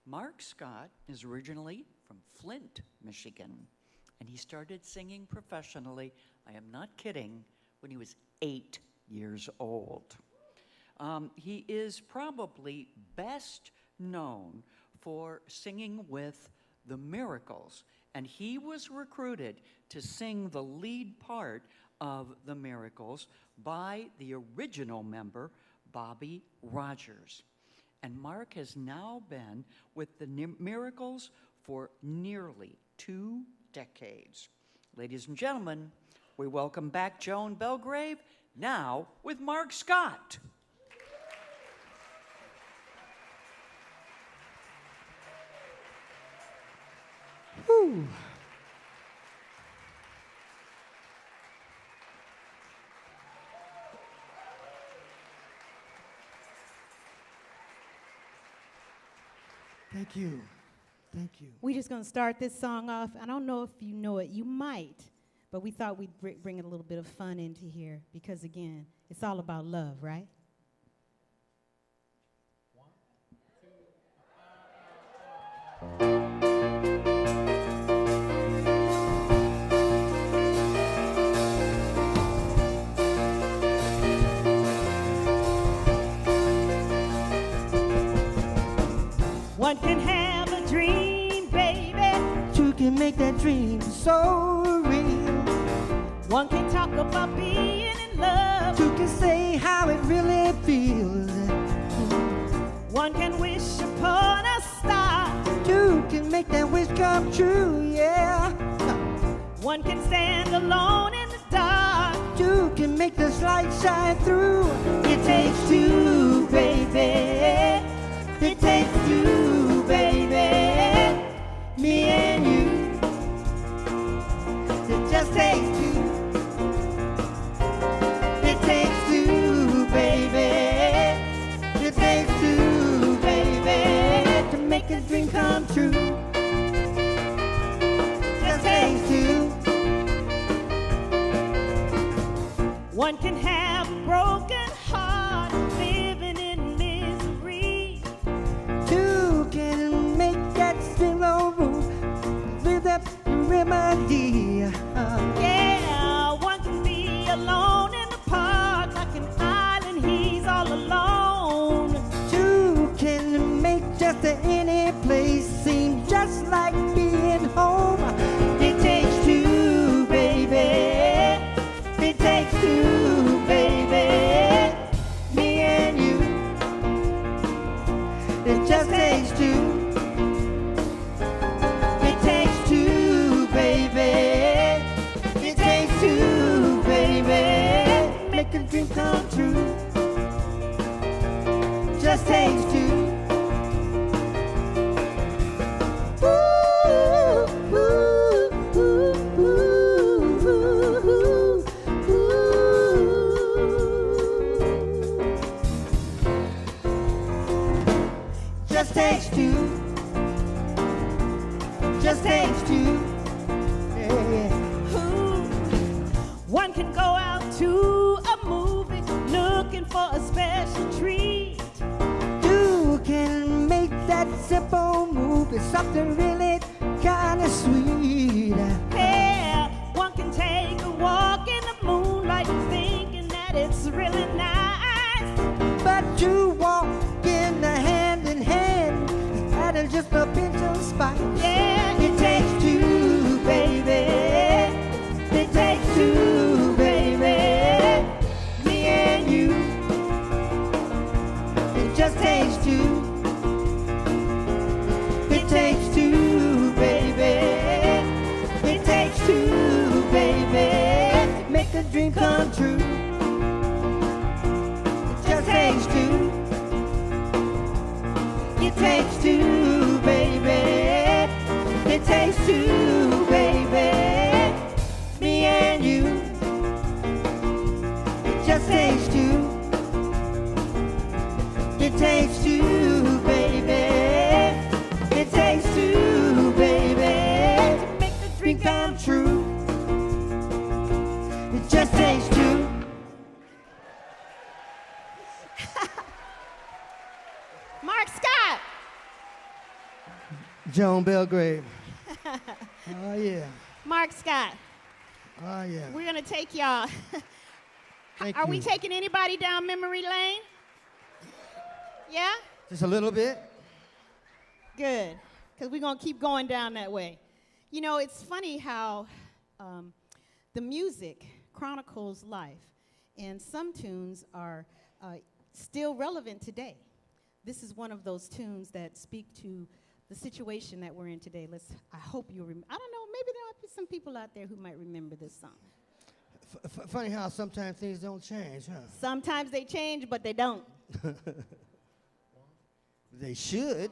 Speaker 9: Mark Scott is originally from Flint, Michigan, and he started singing professionally, I am not kidding, when he was 8 years old. He is probably best known for singing with the Miracles, and he was recruited to sing the lead part of the Miracles by the original member, Bobby Rogers. And Mark has now been with the Miracles for nearly 2 decades. Ladies and gentlemen, we welcome back Joan Belgrave, now with Mark Scott.
Speaker 12: Whew. Thank you. Thank you.
Speaker 10: We're just going to start this song off. I don't know if you know it. You might. But we thought we'd bring a little bit of fun into here because, again, it's all about love, right?
Speaker 13: One can have a dream, baby.
Speaker 12: Two can make that dream so real.
Speaker 13: One can talk about being in love.
Speaker 12: Two can say how it really feels.
Speaker 13: One can wish upon a star.
Speaker 12: Two can make that wish come true, yeah.
Speaker 13: One can stand alone in the dark.
Speaker 12: Two can make the light shine through.
Speaker 13: It takes two, baby. It takes two, baby.
Speaker 12: Me and you. It just takes two. It takes two, baby. It takes two, baby, to make a dream come true. Just takes two.
Speaker 13: One can have a broken heart, living in misery.
Speaker 12: Two can make that still over with that remedy.
Speaker 13: Yeah, one can be alone in the park like an island, he's all alone.
Speaker 12: Two can make just any place seem just like being home.
Speaker 13: It takes two, baby. It takes two, baby.
Speaker 12: Me and you. It just takes two.
Speaker 13: It takes two, baby.
Speaker 12: It takes two, baby. Make a dream come true. Just takes two. Ooh, ooh, ooh, ooh, ooh, ooh. Just takes two. Just takes two. Yeah, yeah.
Speaker 13: Ooh. One can go out to a movie looking for a special treat.
Speaker 12: Two can make that simple move is something really kind of sweet.
Speaker 13: Yeah, one can take a walk in the moonlight thinking that it's really nice.
Speaker 12: But two walk in the hand, adding just a pinch of spice.
Speaker 13: Yeah, it takes two, baby. It takes two, baby.
Speaker 12: Me and you. It just takes two. It takes two, baby. It takes two, baby. Make a dream come true. takes two, baby. Me and you. It just takes two. It takes two, baby. It takes two, baby, to make the dream come true. It just takes two.
Speaker 10: Mark Scott.
Speaker 12: Joan Belgrave. Oh, yeah.
Speaker 10: Mark Scott.
Speaker 12: Oh, yeah.
Speaker 10: We're going to take y'all.
Speaker 12: Thank
Speaker 10: Are
Speaker 12: you.
Speaker 10: we taking anybody down memory lane? Yeah?
Speaker 12: Just a little bit.
Speaker 10: Good. Because we're going to keep going down that way. You know, it's funny how the music chronicles life, and some tunes are still relevant today. This is one of those tunes that speak to the situation that we're in today. I hope you remember. I don't know, maybe there might be some people out there who might remember this song.
Speaker 12: Funny how sometimes things don't change, huh?
Speaker 10: Sometimes they change, but they don't.
Speaker 12: They should.
Speaker 10: Is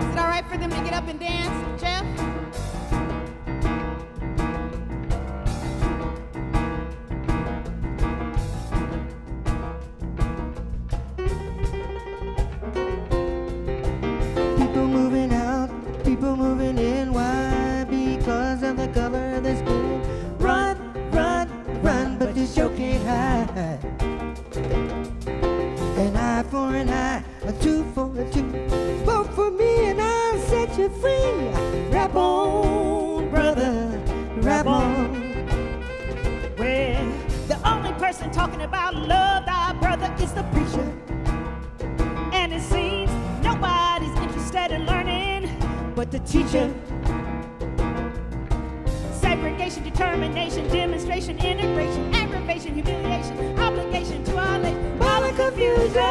Speaker 10: it all right for them to get up and dance, Jeff?
Speaker 12: People moving out, people moving in. Why? Because of the color of their skin. Run, run, run, but this show can't hide. An eye for an eye, a tooth for a tooth. Vote for me and I'll set you free. Rap on, brother, rap on.
Speaker 13: Well, the only person talking about love, thy brother, is the preacher. And it seems nobody's interested in learning but the teacher. Segregation, determination, demonstration, integration, aggravation, humiliation, obligation to our nation, all the confusion.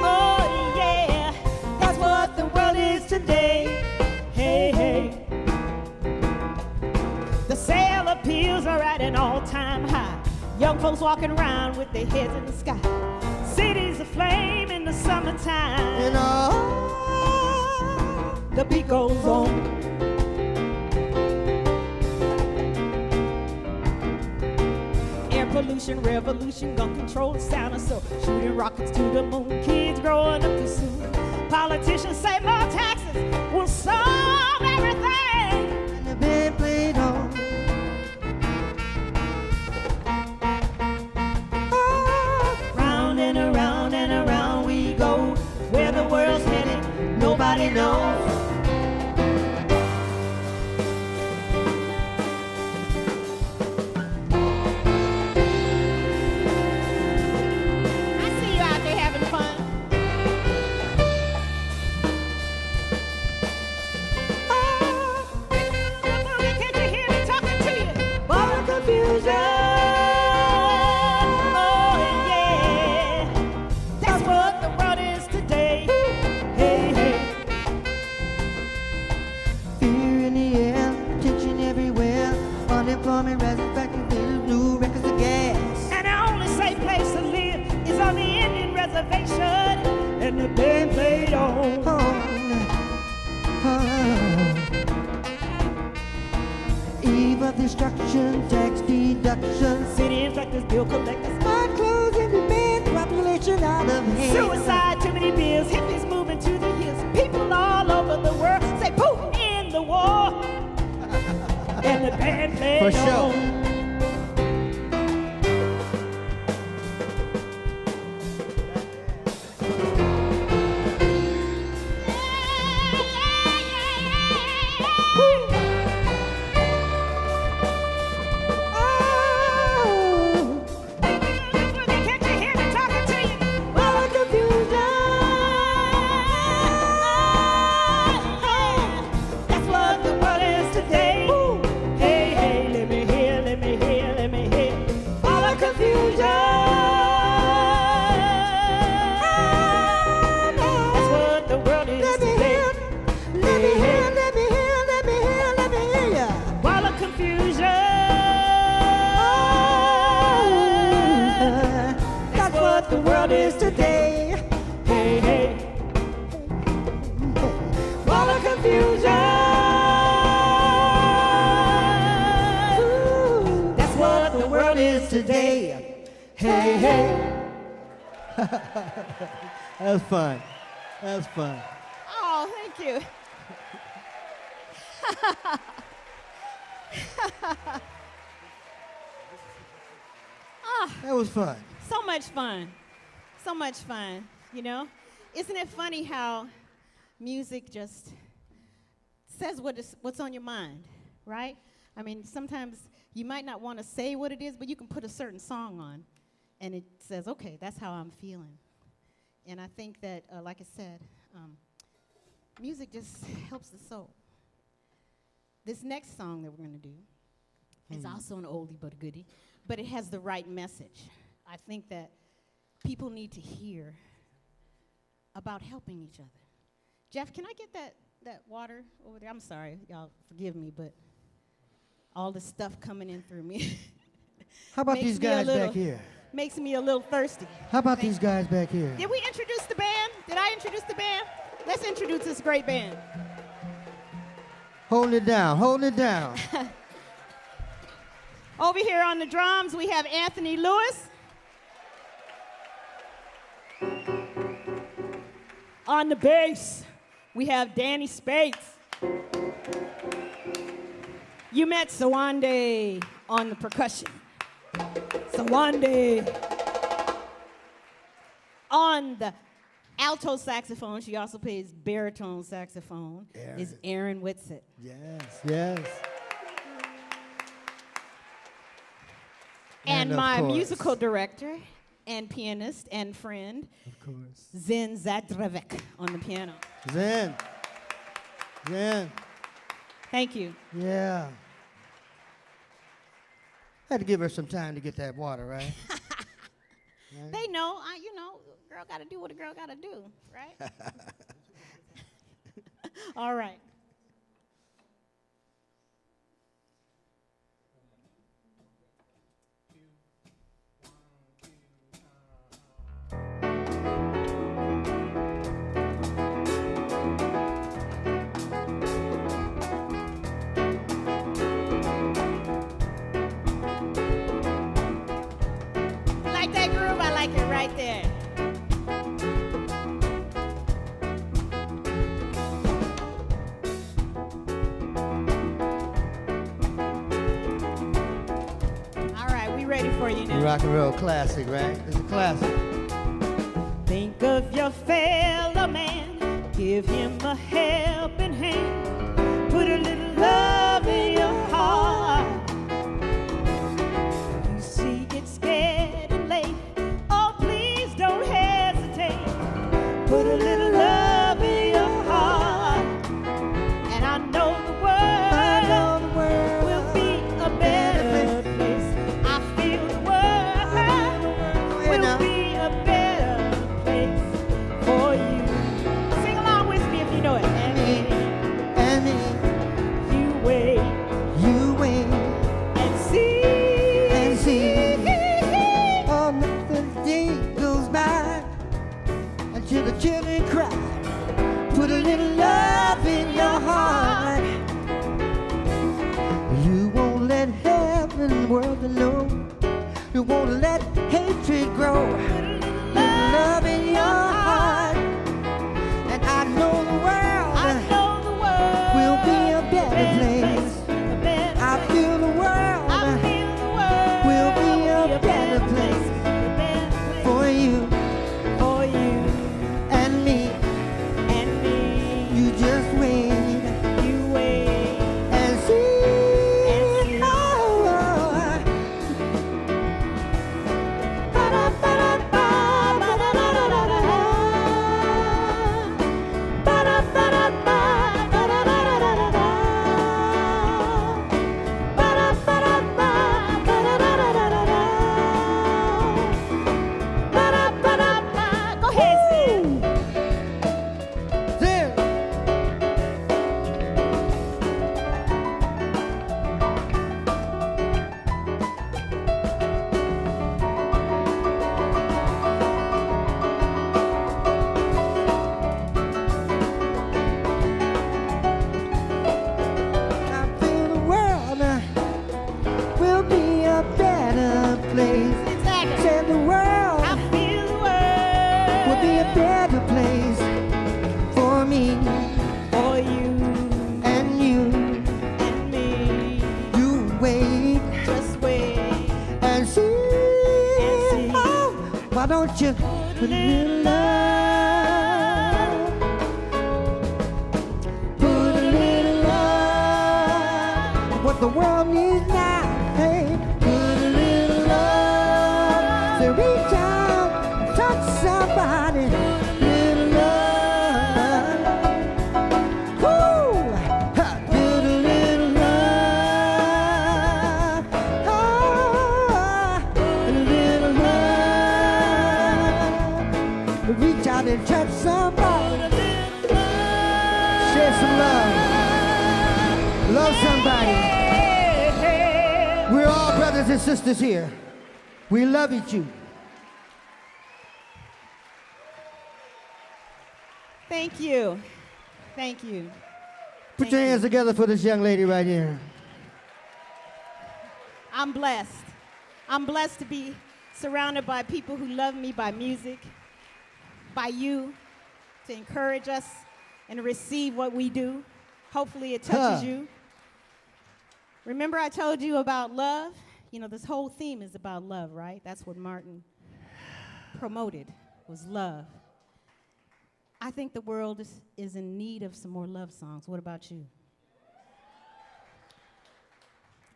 Speaker 13: Oh yeah, that's what the world is today. Hey, hey. The sale appeals are at an all-time high. Young folks walking around with their heads in the sky. Cities aflame in the summertime.
Speaker 12: And
Speaker 13: the beat goes on. Air pollution, revolution, gun control, sound of soul. Shooting rockets to the moon, kids growing up too soon. Politicians say more taxes will solve everything.
Speaker 12: And the band played on.
Speaker 13: Round and around we go. Where the world's headed, nobody knows.
Speaker 10: I see you out there having fun.
Speaker 13: Can't you hear me talking to you?
Speaker 12: All the confusion.
Speaker 13: Oh yeah, that's what the world is today. Hey, hey.
Speaker 12: Fear in the air, tension everywhere. Unemployment rising, factory builders, new records of gas.
Speaker 13: And the only safe place to live is on the Indian reservation. And the band played on.
Speaker 12: Eve of destruction, tax deduction.
Speaker 13: City inspectors, bill collectors.
Speaker 12: Smart clothes in demand, population out of hand.
Speaker 13: Suicide, too many bills, hippies moving to the hills. People all over the world say Putin in the war. And the band played
Speaker 12: For sure.
Speaker 13: on. Can't you hear me talking to you?
Speaker 12: All the confusion.
Speaker 13: That's what the world is today. Hey, hey, let me hear, let me hear, let me hear. All the confusion. That's what the world is
Speaker 12: Let me
Speaker 13: today.
Speaker 12: hear, let me hear, let me hear, let me hear, let me hear ya.
Speaker 13: All the confusion.
Speaker 12: That's what the world is today.
Speaker 13: Hey, confusion. Ooh, that's what the world is today. Hey, hey.
Speaker 12: That was fun. That was fun.
Speaker 10: Oh, thank you.
Speaker 12: That was fun.
Speaker 10: So much fun. So much fun, you know? Isn't it funny how music just says what's on your mind, right? I mean, sometimes you might not want to say what it is, but you can put a certain song on, and it says, okay, that's how I'm feeling. And I think that, like I said, music just helps the soul. This next song that we're going to do is also an oldie but a goodie, but it has the right message. I think that people need to hear about helping each other. Jeff, can I get that water over there? I'm sorry, y'all forgive me, but all the stuff coming in through me.
Speaker 12: How about these guys back here?
Speaker 10: Makes me a little thirsty.
Speaker 12: How about these guys back here?
Speaker 10: Did we introduce the band? Did I introduce the band? Let's introduce this great band.
Speaker 12: Hold it down, hold it down.
Speaker 10: Over here on the drums, we have Anthony Lewis. On the bass, we have Danny Spates. You met Sawande on the percussion. Sawande. On the alto saxophone, she also plays baritone saxophone, is Aaron Whitsitt.
Speaker 12: Yes, yes.
Speaker 10: And
Speaker 12: of
Speaker 10: my
Speaker 12: course.
Speaker 10: musical director and pianist and friend,
Speaker 12: Of course.
Speaker 10: Zen Zadravek on the piano.
Speaker 12: Zen. Zen.
Speaker 10: Thank you.
Speaker 12: Yeah. Had to give her some time to get that water, right?
Speaker 10: They know, you know, girl got to do what a girl got to do, right? All right. Like that groove? I like it right there. All right, we ready for you now.
Speaker 12: Rock and roll classic, right? It's a classic.
Speaker 13: Think of your fellow man, give him a helping hand, put a little love in your heart. You see it's getting late, oh please don't hesitate, put a little love in your heart, and I know the world will be a better place. I feel the world will be a better place for you. Sing along with me if you know it.
Speaker 12: And
Speaker 13: You wait and see.
Speaker 12: and see. Oh, another day goes by until the children cry. Put a little love in your heart. You won't let heaven and world alone. You won't let hatred grow. Put a little love in your heart. And I know the world will be a better place. I feel the world will be a better place for you and me. You just wait and see. Oh, ba-da-ba-da-ba. would be a better place for me,
Speaker 13: for you
Speaker 12: and you.
Speaker 13: and me.
Speaker 12: You wait
Speaker 13: Just wait.
Speaker 12: and see. Oh, why don't you put a little love? Put a little love. What the world needs now. Hey, put a little love. So reach out, touch somebody. Little love. Woo! Ha, put a little love. Ah, a little love. Reach out and touch somebody. Share some love. Love somebody. We're all brothers and sisters here. We love each other.
Speaker 13: Thank you. Thank you.
Speaker 12: Put your hands together for this young lady right here.
Speaker 13: I'm blessed. I'm blessed to be surrounded by people who love me by music, by you, to encourage us and receive what we do. Hopefully it touches you. Remember I told you about love? You know, this whole theme is about love, right? That's what Martin promoted, was love. I think the world is in need of some more love songs. What about you?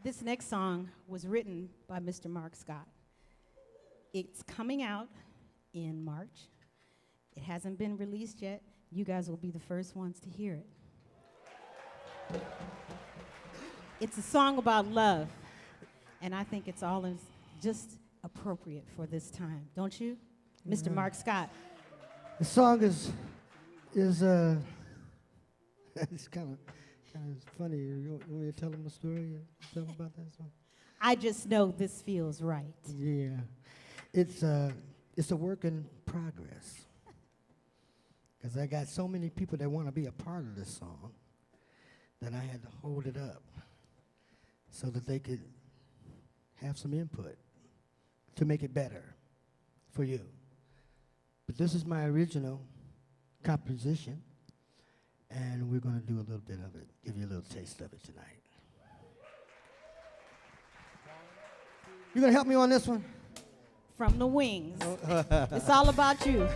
Speaker 13: This next song was written by Mr. Mark Scott. It's coming out in March. It hasn't been released yet. You guys will be the first ones to hear it. It's a song about love, and I think it's all just appropriate for this time, don't you? Mr. Mark Scott.
Speaker 12: The song is it's kind of funny. You want me to tell them a story? Tell them about that song?
Speaker 13: I just know this feels right.
Speaker 12: Yeah, it's a work in progress. Because I got so many people that want to be a part of this song that I had to hold it up so that they could have some input to make it better for you. But this is my original composition, and we're going to do a little bit of it, give you a little taste of it tonight. You going to help me on this one?
Speaker 13: From the wings. It's all about you.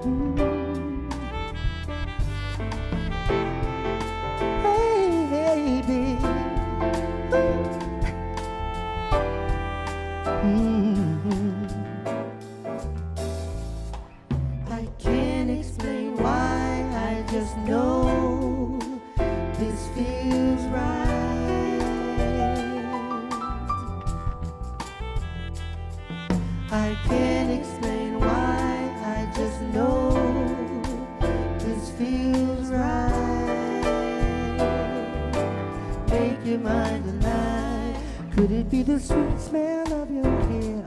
Speaker 12: Ooh. Hey, baby. I can't explain why, I just know this feels right. I can't explain why, I just know this feels right. Make your mind tonight. Could it be the sweet smell of your hair?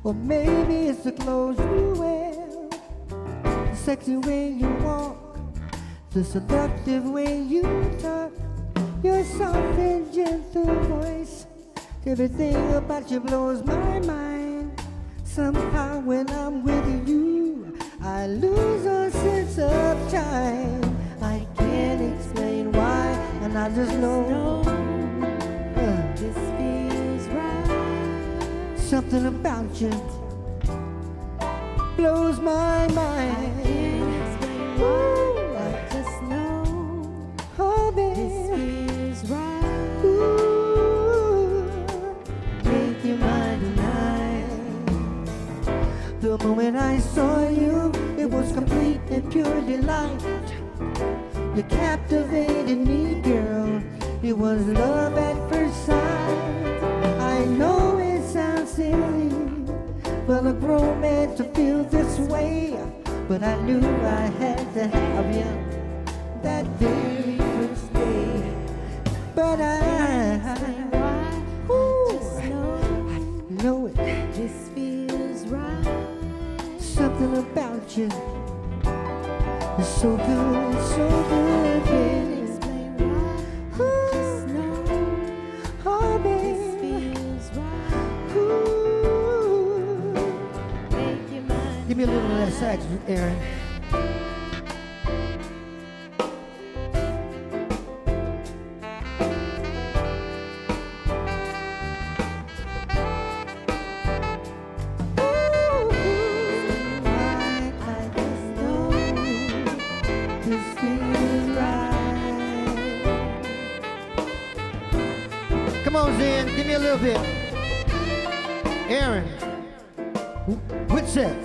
Speaker 12: Or maybe it's the clothes you wear, the sexy way you walk, the seductive way you talk, your soft and gentle voice. Everything about you blows my mind. Somehow when I'm with you, I lose a sense of time. I can't explain why, and I just know this feels right. Something about you blows my mind. Ooh,
Speaker 13: I just know
Speaker 12: oh, baby.
Speaker 13: this feels right.
Speaker 12: Ooh, make your mind tonight. The moment I saw you, it was complete and pure delight. You captivated me, girl. It was love at first sight. I know it sounds silly for a grown man to feel this way, but I knew I had to have you that very first day. But I know it.
Speaker 13: This feels right.
Speaker 12: Something about you is so good, baby.
Speaker 13: Explain why. I just know
Speaker 12: Give me a little of that sax, Aaron. Come on, Zen, give me a little bit. Aaron, what's that?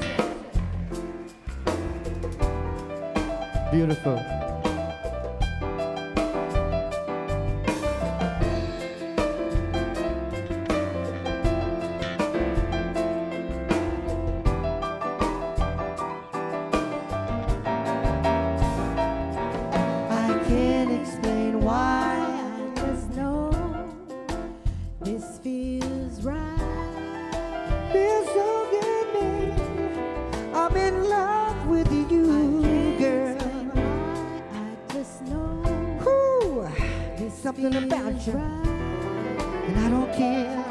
Speaker 12: Beautiful. I can't explain why, I just know this feels right. Feels so good, baby. I'm in love with you, girl. I just know. Whew, there's something about you, and I don't care.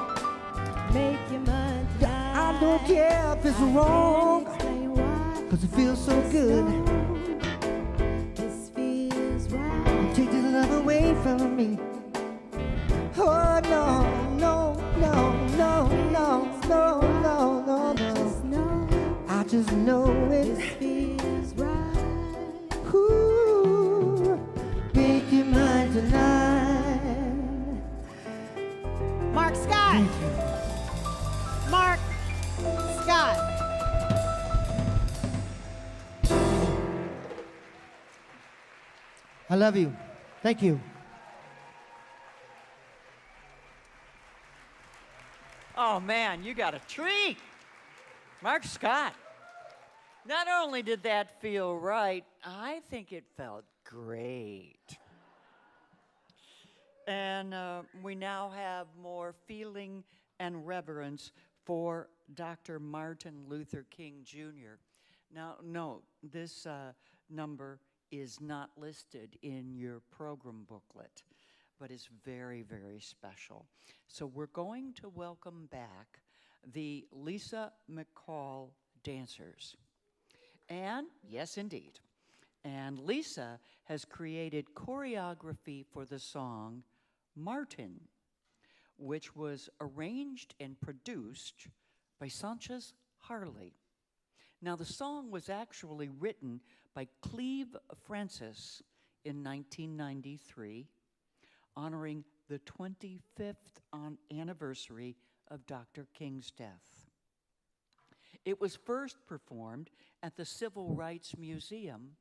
Speaker 12: Make your mind tonight. I don't care if it's wrong, 'cause it feels so good. This feels right. Take this love away from me. Oh no, no, no, no, no, no, no, no, no. I just know it. This feels right. Ooh, make your mind tonight.
Speaker 13: Mark Scott. Mark Scott.
Speaker 12: I love you. Thank you.
Speaker 9: Oh man, you got a treat. Mark Scott. Not only did that feel right, I think it felt great. And we now have more feeling and reverence for Dr. Martin Luther King Jr. Now, note, this number is not listed in your program booklet, but it's very, very special. So we're going to welcome back the Lisa McCall dancers. And, yes, indeed. And Lisa has created choreography for the song Martin, which was arranged and produced by Sanchez Harley. Now, the song was actually written by Cleve Francis in 1993, honoring the 25th anniversary of Dr. King's death. It was first performed at the Civil Rights Museum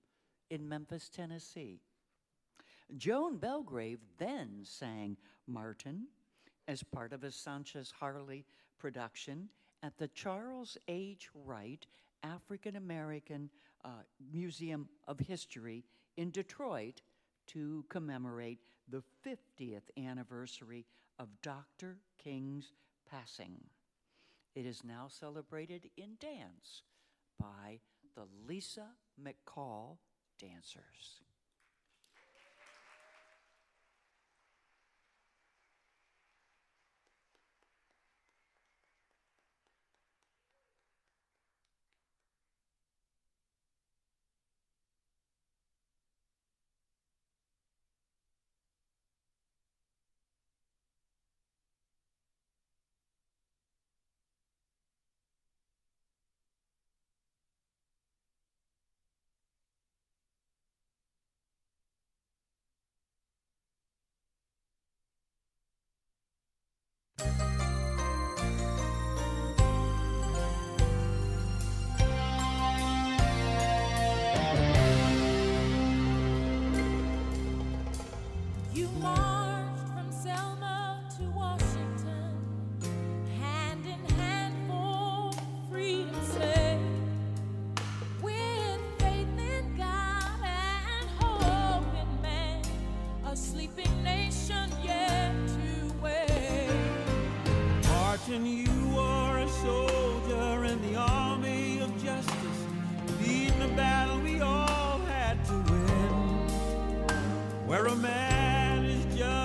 Speaker 9: in Memphis, Tennessee. Joan Belgrave then sang Martin as part of a Sanchez Harley production at the Charles H. Wright African American Museum of History in Detroit to commemorate the 50th anniversary of Dr. King's passing. It is now celebrated in dance by the Lisa McCall Dancers.
Speaker 14: You marched from Selma to Washington, hand in hand for freedom's sake, with faith in God and hope in man, a sleeping nation yet to wake.
Speaker 1: Martin, you are a soldier in the army of justice, leading a battle we all had to win, where a man is just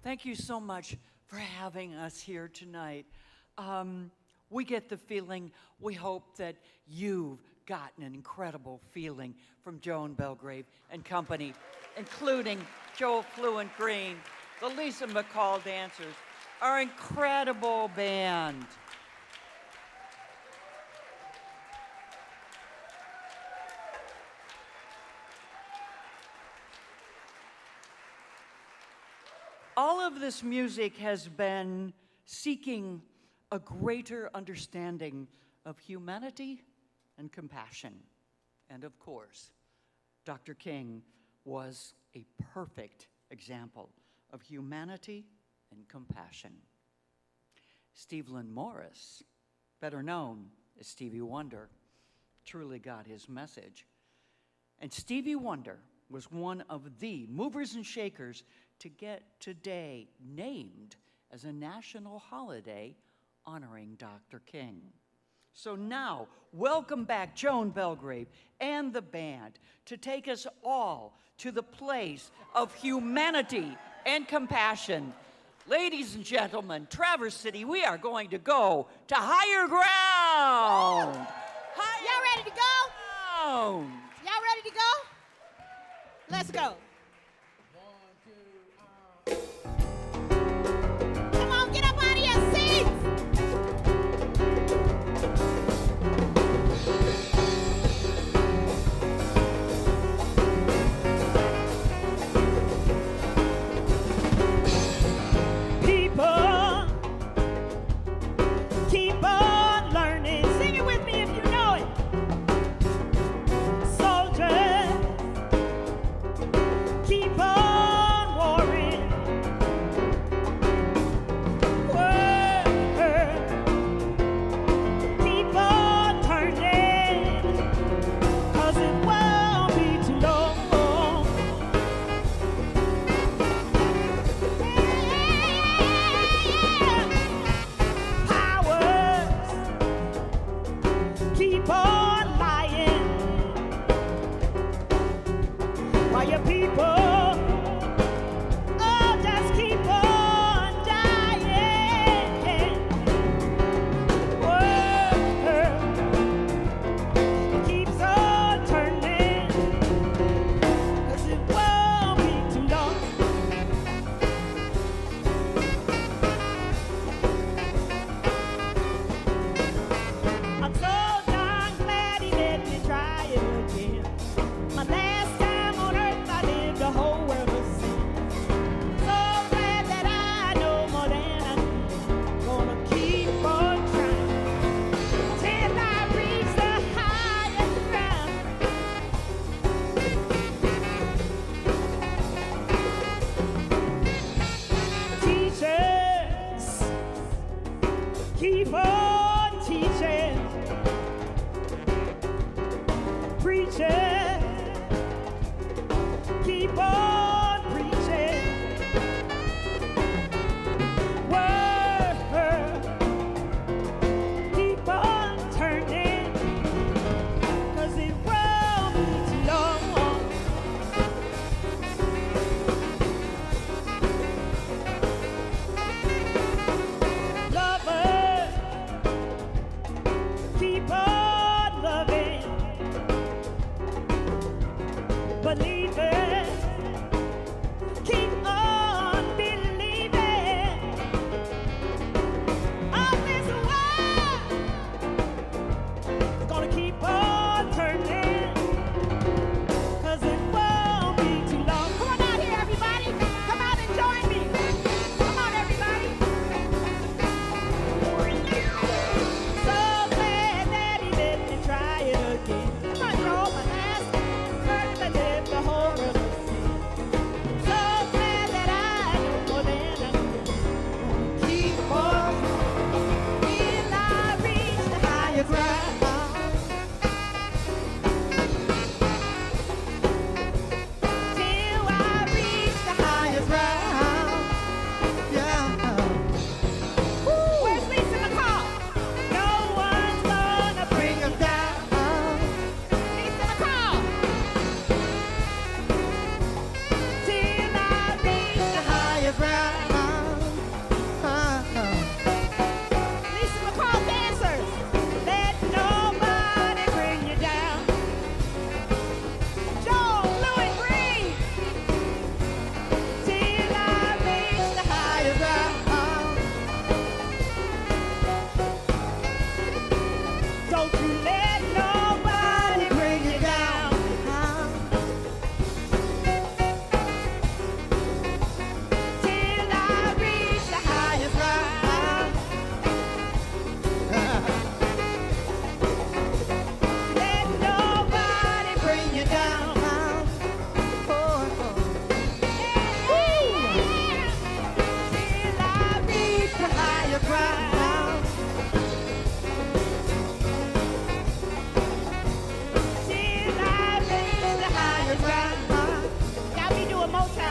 Speaker 9: Thank you so much for having us here tonight. We get the feeling, we hope that you've gotten an incredible feeling from Joan Belgrave and company, including Joel Fluent Green, the Lisa McCall Dancers, our incredible band. All of this music has been seeking a greater understanding of humanity and compassion. And of course, Dr. King was a perfect example of humanity and compassion. Stevland Morris, better known as Stevie Wonder, truly got his message. And Stevie Wonder was one of the movers and shakers to get today named as a national holiday honoring Dr. King. So now, welcome back Joan Belgrave and the band to take us all to the place of humanity and compassion. Ladies and gentlemen, Traverse City, we are going to go to higher ground.
Speaker 10: Y'all ready to go?
Speaker 9: Ground.
Speaker 10: Y'all ready to go? Let's go. Come on, get up out of your seats.
Speaker 13: People, keep on learning. Sing it with me if you know it. Soldiers, keep on warring. Workers, keep on turning, 'cause it won't be too long. Powers, keep on lying, while your people, oh, just keep on dying. World keeps on turning, 'cause it won't be too long. I'm so darn glad he let me try it again. My last time on earth, I lived a whole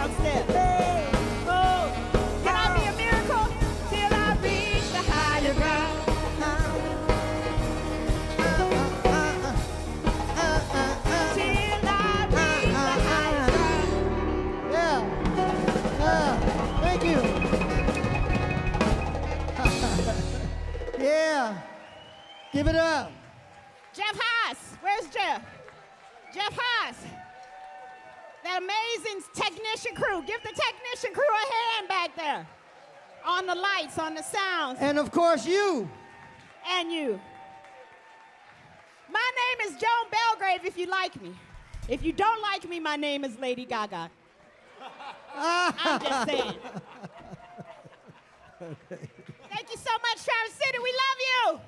Speaker 13: downstairs. Oh, can I be a miracle till I reach the higher ground? Till I reach the higher ground.
Speaker 12: Yeah. Thank you. Yeah. Give it up.
Speaker 13: Jeff Haas, where's Jeff? Jeff Haas. That amazing technician crew. Give the technician crew a hand back there. On the lights, on the sounds.
Speaker 12: And of course you.
Speaker 13: And you. My name is Joan Belgrave if you like me. If you don't like me, my name is Lady Gaga. I'm just saying. Thank you so much, Traverse City. We love you.